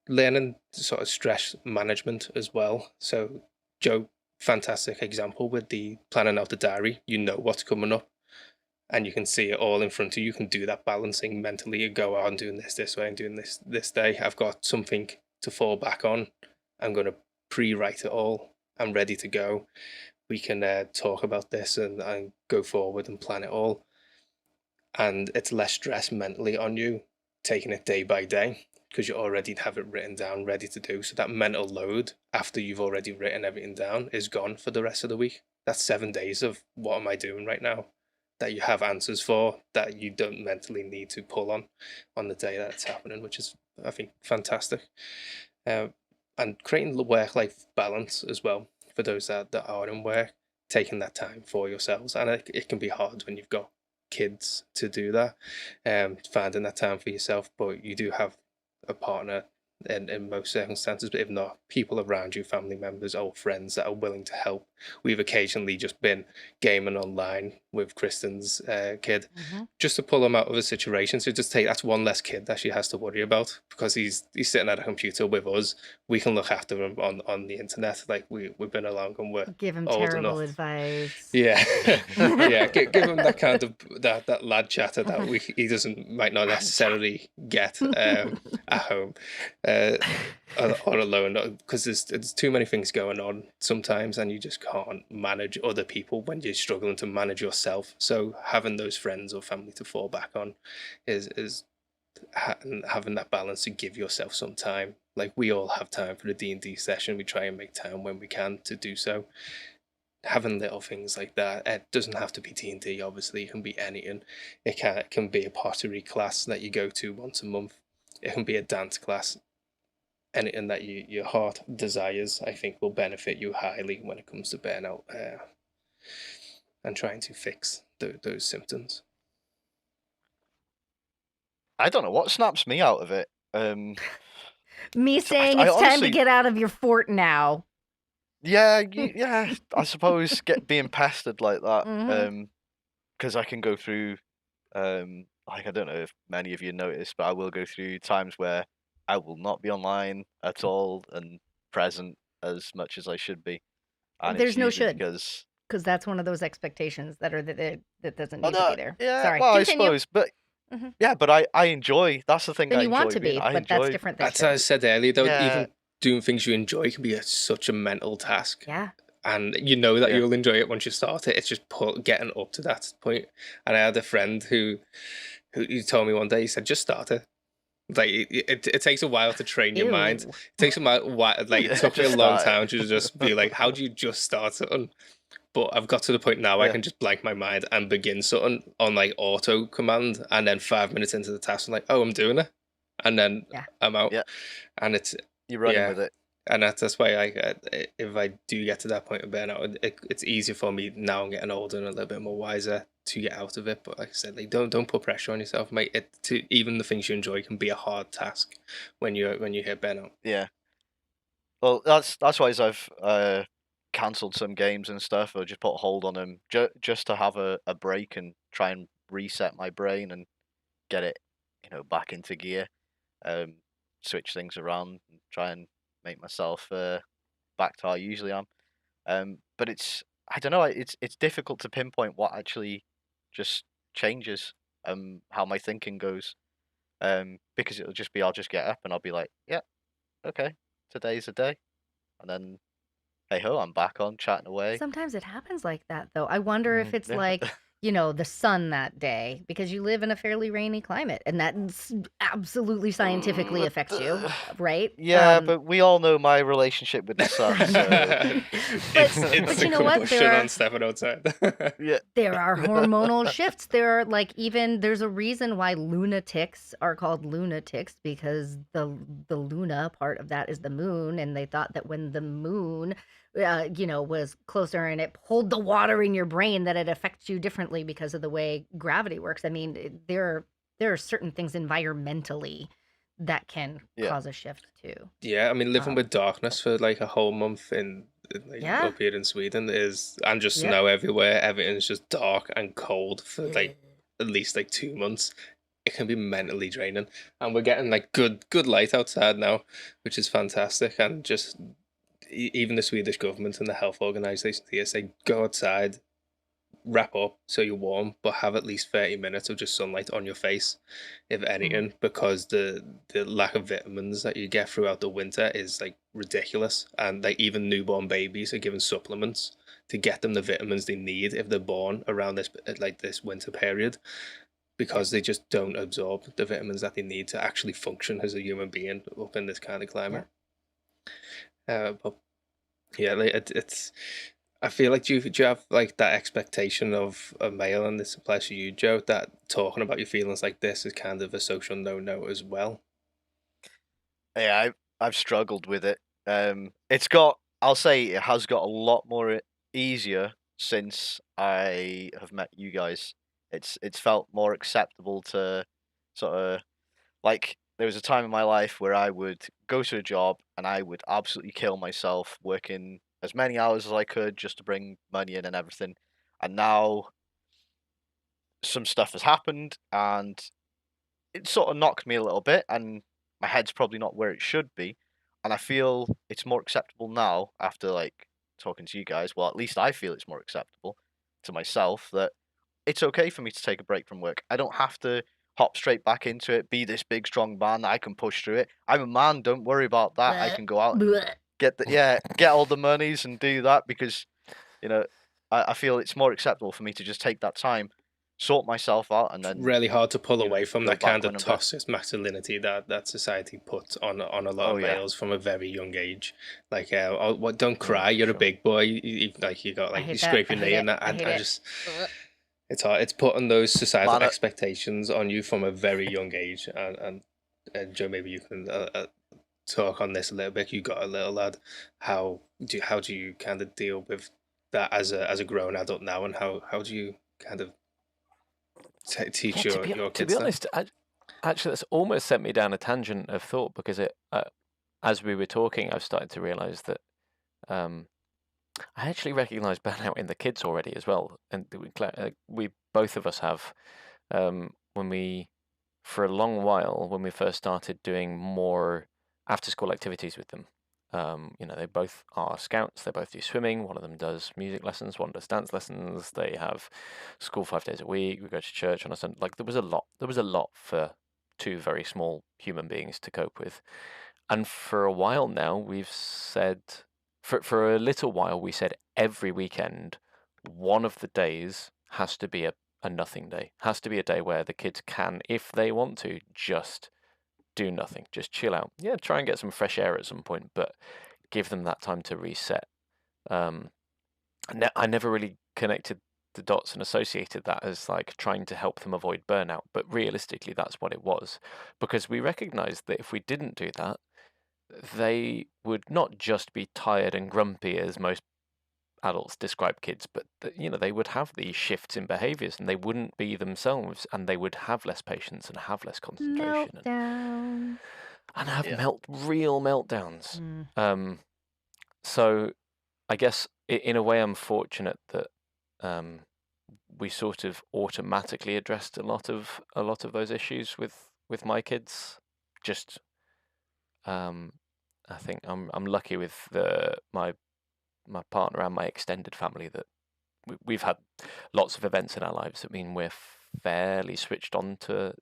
Learning sort of stress management as well. So Joe, fantastic example with the planning out the diary. You know what's coming up and you can see it all in front of you. You can do that balancing mentally. You go, I'm doing this way, I'm doing this day. I've got something to fall back on. I'm going to pre-write it all. I'm ready to go. We can talk about this and go forward and plan it all. And it's less stress mentally on you, taking it day by day, because you already have it written down, ready to do. So that mental load after you've already written everything down is gone for the rest of the week. That's 7 days of what am I doing right now that you have answers for, that you don't mentally need to pull on the day that it's happening, which is, I think, fantastic. And creating the work-life balance as well for those that are in work, taking that time for yourselves. And it can be hard when you've got kids to do that, finding that time for yourself, but you do have a partner in most circumstances, but if not, people around you, family members, old friends that are willing to help. We've occasionally just been gaming online with Kristin's kid, just to pull him out of a situation. So just that's one less kid that she has to worry about, because he's sitting at a computer with us. We can look after him on the internet. Like we've been along and we're Give him old terrible enough. advice. Yeah, yeah. Give him that kind of that lad chatter that he might not necessarily get at home, or alone, because there's too many things going on sometimes, and you just can't manage other people when you're struggling to manage yourself. So having those friends or family to fall back on is having that balance to give yourself some time. Like we all have time for the D&D session. We try and make time when we can to do so. Having little things like that. It doesn't have to be D&D, obviously. It can be anything. It can be a pottery class that you go to once a month. It can be a dance class. Anything that your heart desires, I think, will benefit you highly when it comes to burnout, and trying to fix those symptoms. I don't know what snaps me out of it. Me saying I it's time to honestly- get out of your fort now. Yeah, yeah. I suppose being pestered like that. Mhm. Because I can go through, like I don't know if many of you noticed, but I will go through times where I will not be online at all and present as much as I should be. And There's it's no usually should. because Because that's one of those expectations that doesn't oh, need to be there. yeah, Sorry, well, continue. I suppose, but Mhm. yeah, but I enjoy. That's the thing Then I you want enjoy to being. be, I but that's enjoy. different than That's as I said earlier, though. Yeah. Even doing things you enjoy can be such a mental task. Yeah. And you know that Yeah. you'll enjoy it once you start it. It's just getting up to that point. And I had a friend who told me one day, he said, just start it. Like it takes a while to train your mind. Ew. It takes a while. Like it took me a Just long start it. time to just be like, how do you just start something? But I've got to the point now I Yeah. can just blank my mind and begin something on like auto command, and then 5 minutes into the task, I'm like, oh, I'm doing it, and then Yeah. I'm out. Yeah. And it's You're running yeah. with it. And that's why if I do get to that point of burnout, it's easier for me now. I'm getting older and a little bit more wiser to get out of it. But like I said, like don't put pressure on yourself, mate. Even the things you enjoy can be a hard task when you hit burnout. Yeah. Well, that's why I've cancelled some games and stuff, or just put a hold on them, just to have a break and try and reset my brain and get it, back into gear. Switch things around and try and make myself back to how I usually am. But I don't know, it's difficult to pinpoint what actually just changes how my thinking goes. Because it'll just be I'll just get up and I'll be like, yeah, okay, today's the day, and then hey ho, I'm back on chatting away. Sometimes it happens like that, though. I wonder if it's Yeah. like, the sun that day because you live in a fairly rainy climate and that absolutely scientifically affects you, right? Yeah, but we all know my relationship with the sun, I so know. It's But the you know what? combustion on stepping outside. yeah. There are hormonal shifts. There are there's a reason why lunatics are called lunatics because the luna part of that is the moon, and they thought that when the moon, was closer and it pulled the water in your brain, that it affects you differently because of the way gravity works. I mean, there are certain things environmentally that can Yeah. cause a shift too. Yeah, I mean, living with darkness for like a whole month Yeah. up here in Sweden and just Yep. snow everywhere. Everything's just dark and cold for like at least like 2 months. It can be mentally draining, and we're getting like good light outside now, which is fantastic. And just even the Swedish government and the health organisations here say go outside, wrap up so you're warm, but have at least 30 minutes of just sunlight on your face, if anything, because the lack of vitamins that you get throughout the winter is like ridiculous. And like even newborn babies are given supplements to get them the vitamins they need if they're born around this winter period, because they just don't absorb the vitamins that they need to actually function as a human being up in this kind of climate. But yeah, like it's I feel like do you have like that expectation of a male, and this applies to you, Joe, that talking about your feelings like this is kind of a social no-no as well? Yeah, I've struggled with it. I'll say it has got a lot more easier since I have met you guys. It's felt more acceptable to sort of like there was a time in my life where I would go to a job and I would absolutely kill myself working as many hours as I could just to bring money in and everything. And now some stuff has happened and it sort of knocked me a little bit, and my head's probably not where it should be. And I feel it's more acceptable now after like talking to you guys. Well, at least I feel it's more acceptable to myself that it's okay for me to take a break from work. I don't have to hop straight back into it, be this big strong man that I can push through it. I'm a man, don't worry about that. I can go out and get all the monies and do that because, you know, I feel it's more acceptable for me to just take that time, sort myself out, and then Really hard to pull you know, away from go that back kind when of I'm back. toxic masculinity that society puts on a lot Oh of yeah. males from a very young age. Like, don't cry, you're a sure. big boy. Like you got I like you hate scrape that. your I hate knee it. and that. I hate I it. just it's hard. It's putting those societal Man, expectations on you from a very young age. And Joe, maybe you can talk on this a little bit. You got a little lad. How do you kind of deal with that as a grown adult now, and how do you kind of teach Yeah, your to kids be that? honest, actually, that's almost sent me down a tangent of thought because as we were talking, I've started to realise that I actually recognise burnout in the kids already as well, and we both of us have when we, for a long while, when we first started doing more after-school activities with them. They both are scouts. They both do swimming. One of them does music lessons. One does dance lessons. They have school 5 days a week. We go to church on a Sunday. Like there was a lot. There was a lot for two very small human beings to cope with. And for a while now, we've said, for a little while, we said every weekend, one of the days has to be a nothing day. Has to be a day where the kids can, if they want to, just do nothing, just chill out. Yeah, try and get some fresh air at some point, but give them that time to reset. I never really connected the dots and associated that as like trying to help them avoid burnout, but realistically, that's what it was, because we recognized that if we didn't do that, they would not just be tired and grumpy as most adults describe kids, but they would have these shifts in behaviors and they wouldn't be themselves, and they would have less patience and have less concentration Meltdown. and have Yeah. real meltdowns. So I guess in a way I'm fortunate that we sort of automatically addressed a lot of those issues with my kids. Just I think I'm lucky with my partner and my extended family that we've had lots of events in our lives that mean we're fairly switched on to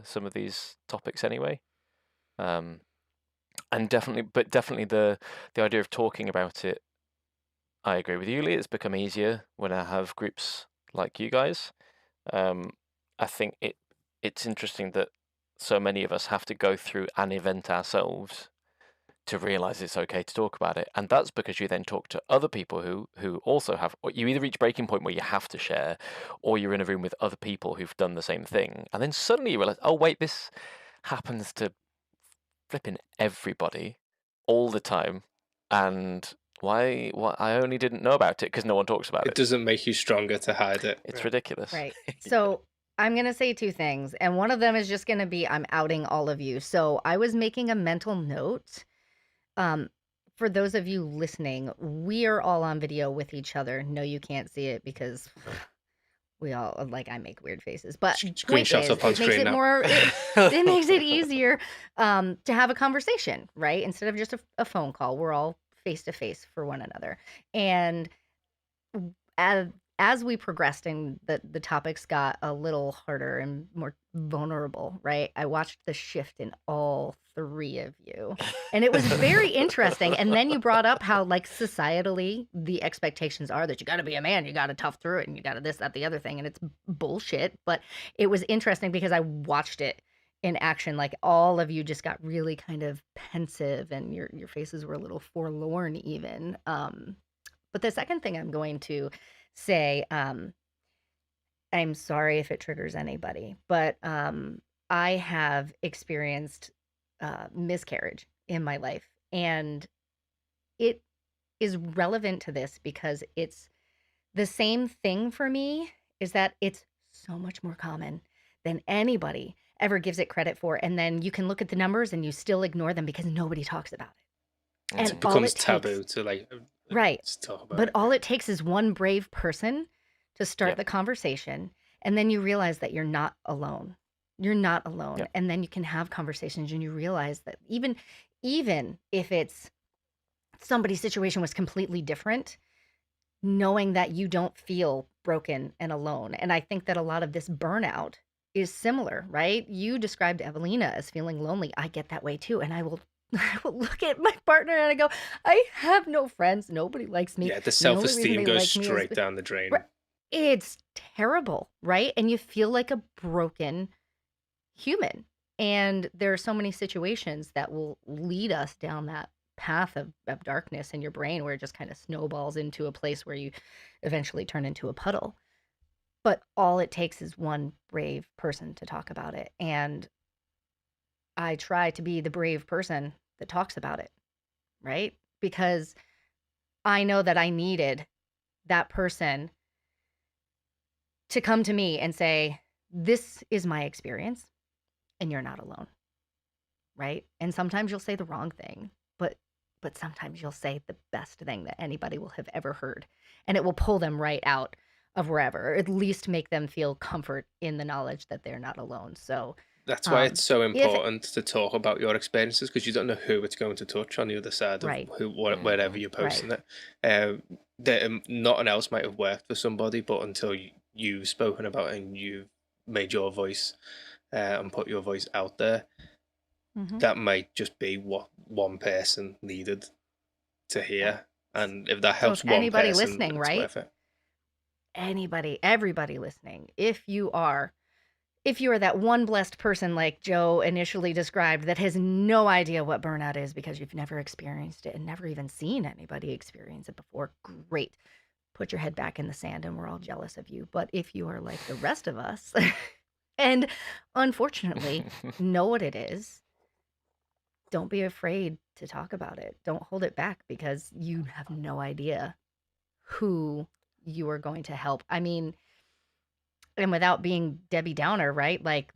some of these topics anyway. And definitely the idea of talking about it, I agree with you, Lee. It's become easier when I have groups like you guys. I think it's interesting that so many of us have to go through an event ourselves to realize it's okay to talk about it, and that's because you then talk to other people who also have. You either reach breaking point where you have to share, or you're in a room with other people who've done the same thing, and then suddenly you realize, oh wait, this happens to flipping everybody all the time, and why I only didn't know about it because no one talks about It it. doesn't make you stronger to hide it. It's ridiculous. Right. So I'm going to say two things. And one of them is just going to be I'm outing all of you. So I was making a mental note. For those of you listening, we are all on video with each other. No, you can't see it because we all, like, I make weird faces. But point Screenshots is, up on it makes screen it now. more, it makes it easier to have a conversation, right? Instead of just a phone call, we're all face to face for one another. And as we progressed and the topics got a little harder and more vulnerable, right? I watched the shift in all three of you. And it was very interesting. And then you brought up how, like, societally, the expectations are that you got to be a man, you got to tough through it, and you got to this, that, the other thing. And it's bullshit. But it was interesting because I watched it in action. Like, all of you just got really kind of pensive and your faces were a little forlorn even. But the second thing I'm going to say, I'm sorry if it triggers anybody, but I have experienced miscarriage in my life. And it is relevant to this because it's the same thing for me, is that it's so much more common than anybody ever gives it credit for. And then you can look at the numbers and you still ignore them because nobody talks about it. And It becomes taboo to like Right. talk about But it. all it takes is one brave person to start Yep. the conversation. And then you realize that you're not alone. You're not alone. Yep. And then you can have conversations and you realize that even if it's somebody's situation was completely different, knowing that you don't feel broken and alone. And I think that a lot of this burnout is similar, right? You described Evelina as feeling lonely. I get that way too. And I will look at my partner and I go, I have no friends. Nobody likes me. Yeah, the The only reason self-esteem they goes like me is straight be- down the drain. Right. It's terrible, right? And you feel like a broken human. And there are so many situations that will lead us down that path of darkness in your brain where it just kind of snowballs into a place where you eventually turn into a puddle. But all it takes is one brave person to talk about it. And I try to be the brave person that talks about it, right? Because I know that I needed that person to come to me and say, this is my experience and you're not alone, right? And sometimes you'll say the wrong thing, but sometimes you'll say the best thing that anybody will have ever heard, and it will pull them right out of wherever, or at least make them feel comfort in the knowledge that they're not alone. So That's why it's so if important to talk about your experiences, because you don't know who it's going to touch on the other side of Right. wherever you're posting it. That nothing else might have worked for somebody, but until you've spoken about it and you've made your voice and put your voice out there, that might just be what one person needed to hear. And if that helps if one anybody person, listening, it's right? worth it. Everybody listening, if you are that one blessed person like Joe initially described that has no idea what burnout is because you've never experienced it and never even seen anybody experience it before, great. Put your head back in the sand and we're all jealous of you. But if you are like the rest of us and unfortunately know what it is, don't be afraid to talk about it. Don't hold it back because you have no idea who you are going to help. I mean, and without being Debbie Downer, right? Like,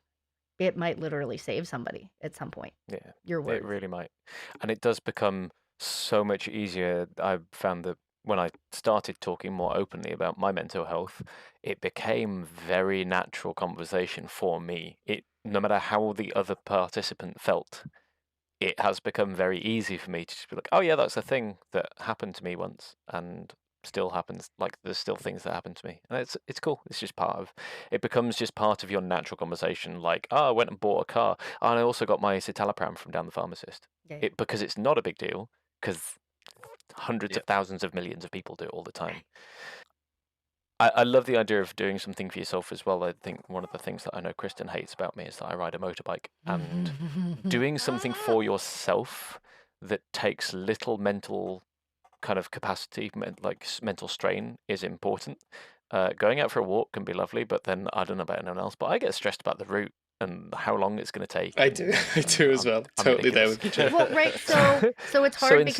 it might literally save somebody at some point. Yeah, Your words. it really might. And it does become so much easier. I've found that when I started talking more openly about my mental health, it became very natural conversation for me. No matter how the other participant felt, it has become very easy for me to just be like, oh yeah, that's a thing that happened to me once, and still happens. Like there's still things that happen to me, and it's cool. It's just part of. It becomes just part of your natural conversation. Like, oh, I went and bought a car, and I also got my citalopram from down the pharmacist. Yeah. Because it's not a big deal, because hundreds Yeah. of thousands of millions of people do it all the time. I love the idea of doing something for yourself as well. I think one of the things that I know Kristin hates about me is that I ride a motorbike, and doing something for yourself that takes little mental kind of capacity, like mental strain, is important. Going out for a walk can be lovely, but then I don't know about anyone else, but I get stressed about the route and how long it's going to take. I do as well. I'm Totally there ridiculous. with you, Joe. Well, right. So it's hard because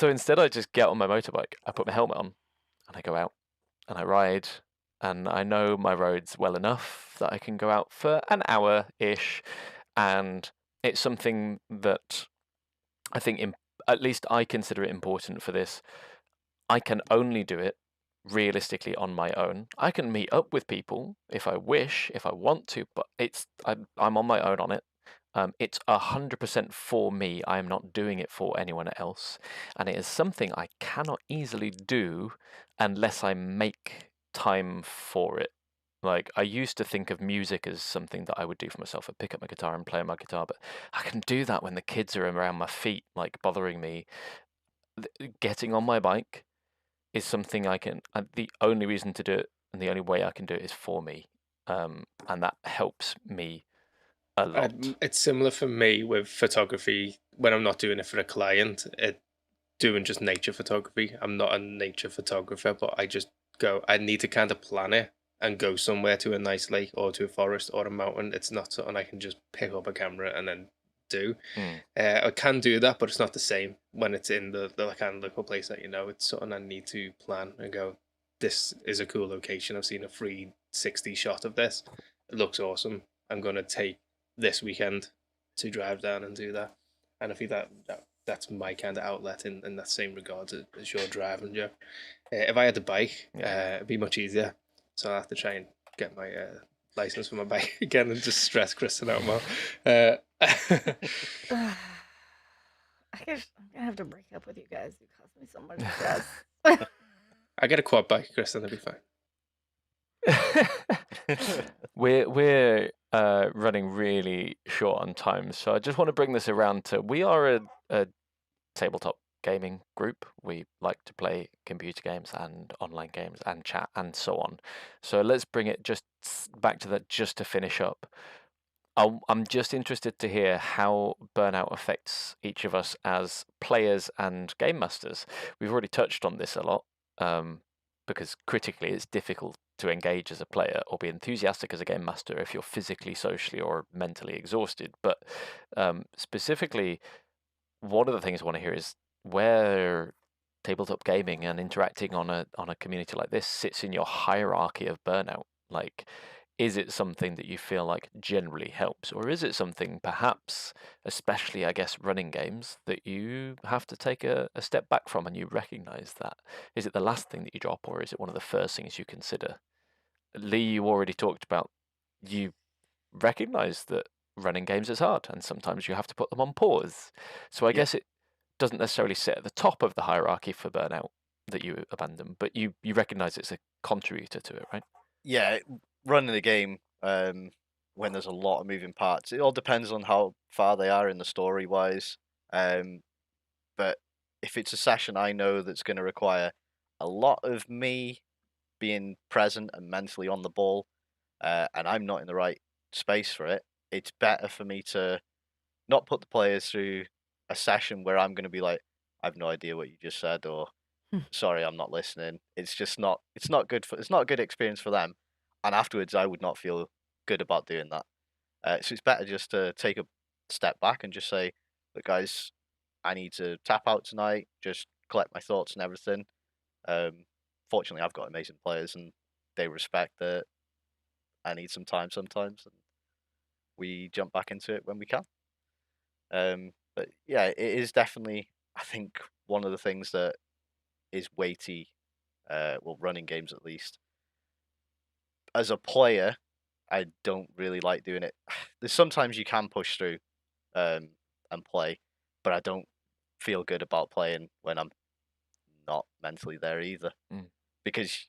instead I just get on my motorbike, I put my helmet on, and I go out and I ride, and I know my roads well enough that I can go out for an hour-ish, and it's something that I think, at least I consider it important for this. I can only do it realistically on my own. I can meet up with people if I wish, if I want to, but I'm on my own on it. It's 100% for me. I am not doing it for anyone else, and it is something I cannot easily do unless I make time for it. Like, I used to think of music as something that I would do for myself. I'd pick up my guitar and play my guitar, but I can do that when the kids are around my feet, like bothering me. Getting on my bike is something I can. The only reason to do it and the only way I can do it is for me, and that helps me a lot. It's similar for me with photography when I'm not doing it for a client. Doing just nature photography. I'm not a nature photographer, but I just go. I need to kind of plan it and go somewhere to a nice lake or to a forest or a mountain. It's not something I can just pick up a camera and then do. I can do that, but it's not the same when it's in the kind of local place that it's something I need to plan and go. This is a cool location. I've seen a 360 shot of this. It looks awesome. I'm gonna take this weekend to drive down and do that. And I think that's my kind of outlet in that same regard as your driving, Joe. If I had a bike, it'd be much easier. So I'll have to try and get my license for my bike again and just stress Kristin out more. I guess I'm gonna have to break up with you guys. You cause me so much stress. I get a quad bike, Kristin, it'll be fine. We're running really short on time, so I just want to bring this around to we are a tabletop gaming group. We like to play computer games and online games and chat and so on. So let's bring it just back to that just to finish up. I'm just interested to hear how burnout affects each of us as players and game masters. We've already touched on this a lot, because critically it's difficult to engage as a player or be enthusiastic as a game master if you're physically, socially, or mentally exhausted. But specifically, one of the things I want to hear is where tabletop gaming and interacting on a community like this sits in your hierarchy of burnout. Like, is it something that you feel like generally helps, or is it something perhaps, especially I guess running games, that you have to take a step back from and you recognize that? Is it the last thing that you drop, or is it one of the first things you consider? Lee, you already talked about, you recognize that running games is hard and sometimes you have to put them on pause. So I guess it doesn't necessarily sit at the top of the hierarchy for burnout that you abandon, but you recognize it's a contributor to it, right? Yeah, running a game when there's a lot of moving parts, it all depends on how far they are in the story wise. But if it's a session I know that's going to require a lot of me being present and mentally on the ball, and I'm not in the right space for it, it's better for me to not put the players through a session where I'm going to be like, I have no idea what you just said, or sorry, I'm not listening. It's just not. It's not good for. It's not a good experience for them, and afterwards, I would not feel good about doing that. So it's better just to take a step back and just say, look, guys, I need to tap out tonight. Just collect my thoughts and everything. Fortunately, I've got amazing players, and they respect that I need some time sometimes, and we jump back into it when we can. But yeah, it is definitely, I think, one of the things that is weighty, well, running games at least. As a player, I don't really like doing it. There's sometimes you can push through and play, but I don't feel good about playing when I'm not mentally there either. Mm. Because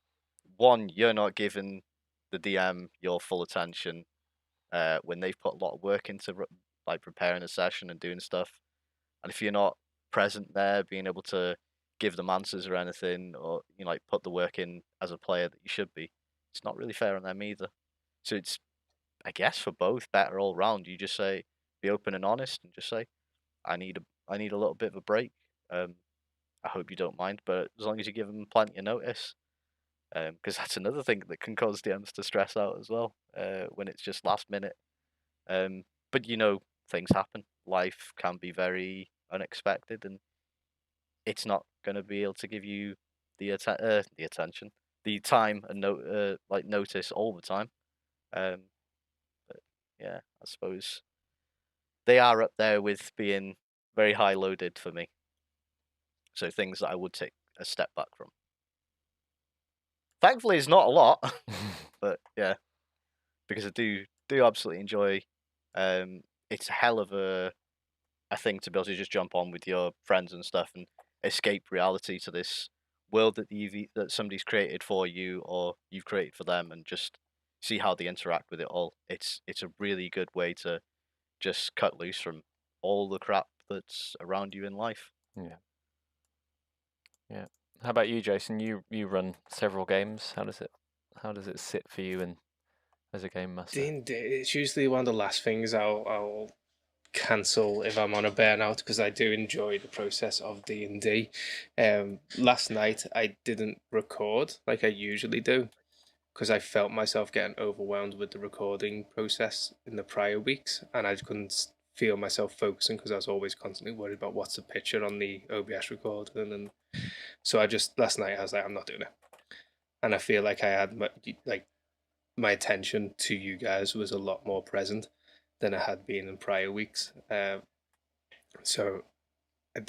one, you're not giving the DM your full attention when they've put a lot of work into like preparing a session and doing stuff. And if you're not present there, being able to give them answers or anything, or like put the work in as a player that you should be, it's not really fair on them either. So it's, I guess, for both better all round. You just say, be open and honest, and just say, I need a little bit of a break. I hope you don't mind, but as long as you give them plenty of notice, because that's another thing that can cause DMs to stress out as well, when it's just last minute. But things happen. Life can be very unexpected, and it's not going to be able to give you the attention, the time and notice all the time. But yeah, I suppose they are up there with being very high loaded for me. So things that I would take a step back from. Thankfully, it's not a lot, but yeah, because I do absolutely enjoy. It's a hell of a thing to be able to just jump on with your friends and stuff and escape reality to this world that somebody's created for you or you've created for them, and just see how they interact with it all. It's a really good way to just cut loose from all the crap that's around you in life. Yeah. Yeah. How about you, Jason? You run several games. How does it sit for you and as a game master? D&D, it's usually one of the last things I'll cancel if I'm on a burnout, because I do enjoy the process of D&D. Last night I didn't record like I usually do, because I felt myself getting overwhelmed with the recording process in the prior weeks, and I couldn't feel myself focusing because I was always constantly worried about what's the picture on the OBS recording. And so last night I was like, I'm not doing it. And I feel like I had my attention to you guys was a lot more present than it had been in prior weeks. So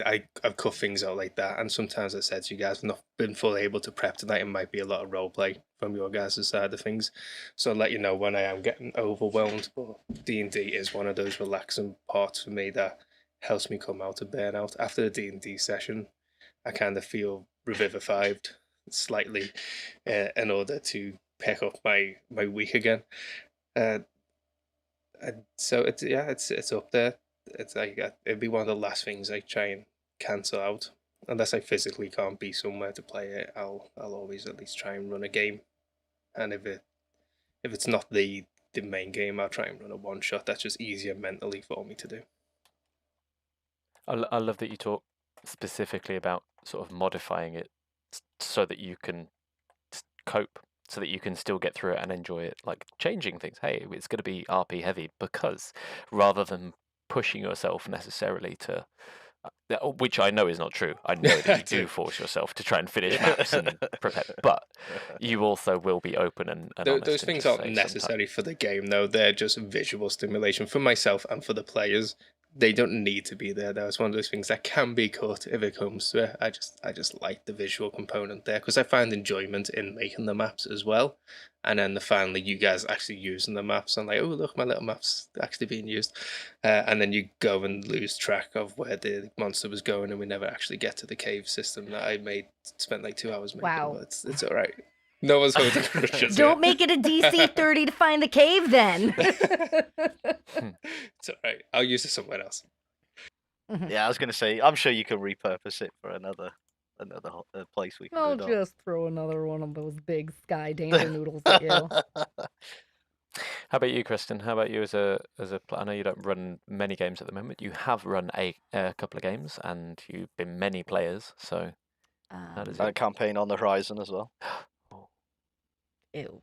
I've cut things out like that, and sometimes I said to you guys, I've not been fully able to prep tonight. It might be a lot of role play from your guys' side of things, so I'll let you know when I am getting overwhelmed. But D&D is one of those relaxing parts for me that helps me come out of burnout. After the D&D session, I kind of feel revivified slightly, in order to pick up my week again. And so it's up there. It's like it'd be one of the last things I try and cancel out, unless I physically can't be somewhere to play it. I'll always at least try and run a game, and if it's not the main game, I'll try and run a one shot. That's just easier mentally for me to do. I love that you talk specifically about sort of modifying it so that you can cope, so that you can still get through it and enjoy it, like changing things. Hey, it's going to be RP heavy, because rather than pushing yourself necessarily to, which I know is not true. I know that you do force yourself to try and finish maps and prepare, but you also will be open and honest. Those things aren't necessary for the game, though. They're just visual stimulation for myself and for the players. They don't need to be there, though. It's one of those things that can be cut if it comes to it. I just like the visual component there, because I find enjoyment in making the maps as well. And then finally, you guys actually using the maps, and like, oh look, my little map's actually being used. And then you go and lose track of where the monster was going, and we never actually get to the cave system that I spent like 2 hours making. Wow. But it's all right. No one's holding grudges. Don't make it a DC 30 to find the cave then. It's all right. I'll use it somewhere else. Yeah, I was going to say, I'm sure you can repurpose it for another place we can I'll go down. just throw another one of those big sky danger noodles at you. How about you, Kristin? How about you as a I know you don't run many games at the moment. You have run a couple of games, and you've been many players. So how does A it? campaign on the horizon as well. Ew.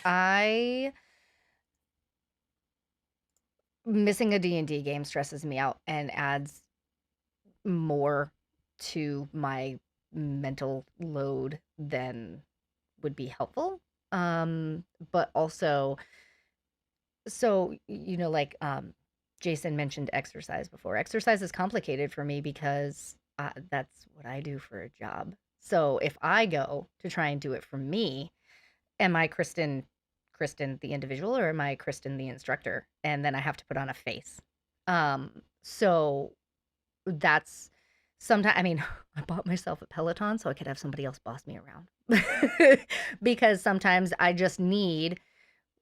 I missing a D&D game stresses me out and adds more to my mental load than would be helpful. But also, so like Jason mentioned exercise before. Exercise is complicated for me because that's what I do for a job. So if I go to try and do it for me, am I Kristin the individual, or am I Kristin the instructor? And then I have to put on a face. So that's sometimes, I mean, I bought myself a Peloton so I could have somebody else boss me around. Because sometimes I just need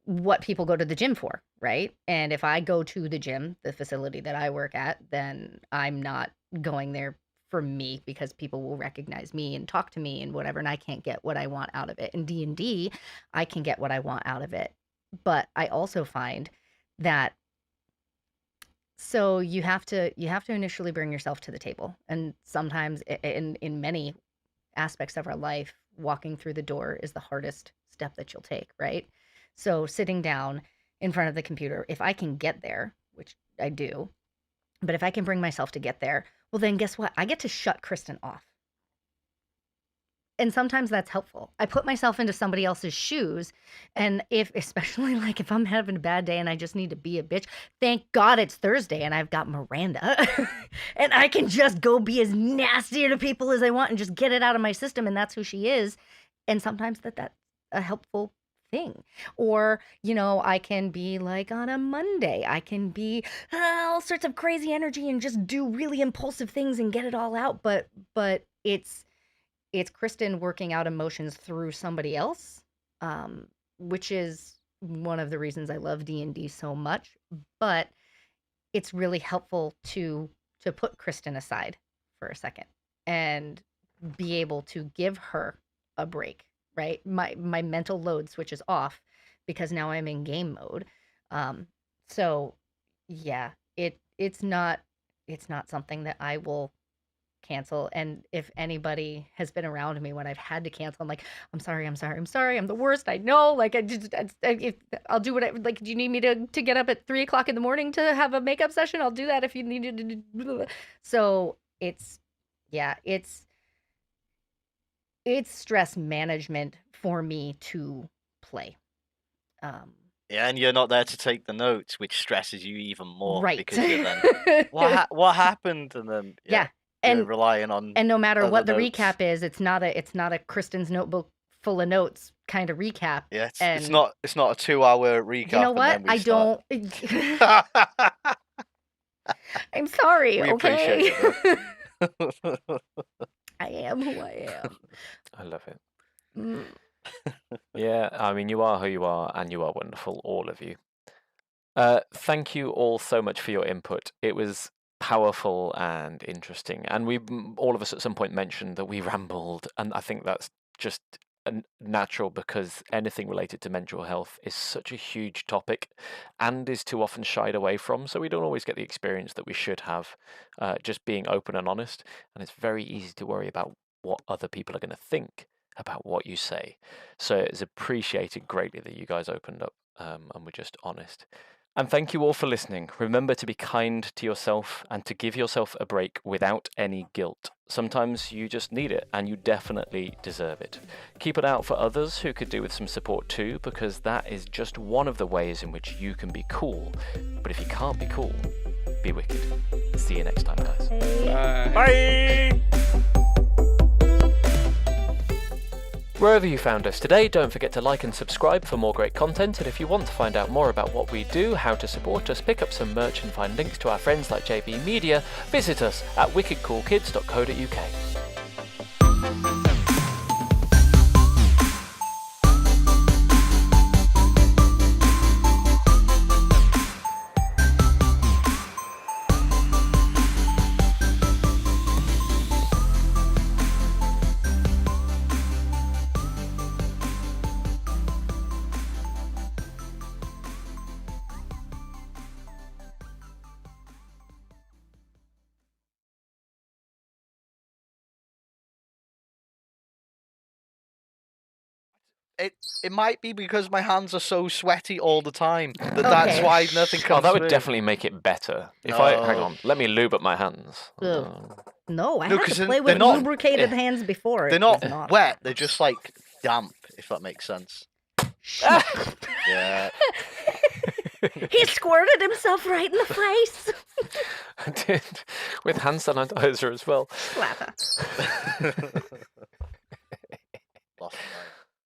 what people go to the gym for, right? And if I go to the gym, the facility that I work at, then I'm not going there for me because people will recognize me and talk to me and whatever, and I can't get what I want out of it. In D&D, I can get what I want out of it. But I also find that so you have to initially bring yourself to the table. And sometimes in many aspects of our life, walking through the door is the hardest step that you'll take, right? So sitting down in front of the computer, if I can get there, which I do, but if I can bring myself to get there, well, then guess what? I get to shut Kristin off. And sometimes that's helpful. I put myself into somebody else's shoes. And especially like if I'm having a bad day and I just need to be a bitch, thank God it's Thursday and I've got Miranda. And I can just go be as nasty to people as I want and just get it out of my system. And that's who she is. And sometimes that's a helpful thing. Or, I can be like on a Monday, I can be all sorts of crazy energy and just do really impulsive things and get it all out. But it's Kristin working out emotions through somebody else, which is one of the reasons I love D&D so much. But it's really helpful to put Kristin aside for a second and be able to give her a break, right? My mental load switches off because now I'm in game mode. So yeah, it's not something that I will cancel. And if anybody has been around me when I've had to cancel, I'm like, I'm sorry, I'm the worst, I know, like I'll do whatever. Like, do you need me to get up at 3:00 in the morning to have a makeup session? I'll do that if you needed to. So it's stress management for me to play. Yeah, and you're not there to take the notes, which stresses you even more, right? Because you're then what happened, and then yeah. You're And relying on, and no matter what the notes. recap is, it's not a Kristin's notebook full of notes kind of recap. Yeah, it's not a 2-hour recap. You know what? I don't. I'm sorry. We okay. appreciate it. I am who I am. I love it. Mm. Yeah, I mean, you are who you are, and you are wonderful, all of you. Thank you all so much for your input. It was powerful and interesting, and we all of us at some point mentioned that we rambled, and I think that's just natural because anything related to mental health is such a huge topic and is too often shied away from, so we don't always get the experience that we should have, just being open and honest. And it's very easy to worry about what other people are going to think about what you say, so it's appreciated greatly that you guys opened up and were just honest. And thank you all for listening. Remember to be kind to yourself and to give yourself a break without any guilt. Sometimes you just need it, and you definitely deserve it. Keep it out for others who could do with some support too, because that is just one of the ways in which you can be cool. But if you can't be cool, be wicked. See you next time, guys. Bye. Bye! Wherever you found us today, don't forget to like and subscribe for more great content. And if you want to find out more about what we do, how to support us, pick up some merch and find links to our friends like JB Media, visit us at wickedcoolkids.co.uk. It might be because my hands are so sweaty all the time that's why nothing comes. Oh, that would through. definitely make it better. If No. hang on, let me lube up my hands. No, I No, had 'cause to play they're with not- lubricated hands before. They're It was not wet. They're just like damp, if that makes sense. Yeah. He squirted himself right in the face. I did, with hand sanitizer as well. Slapper.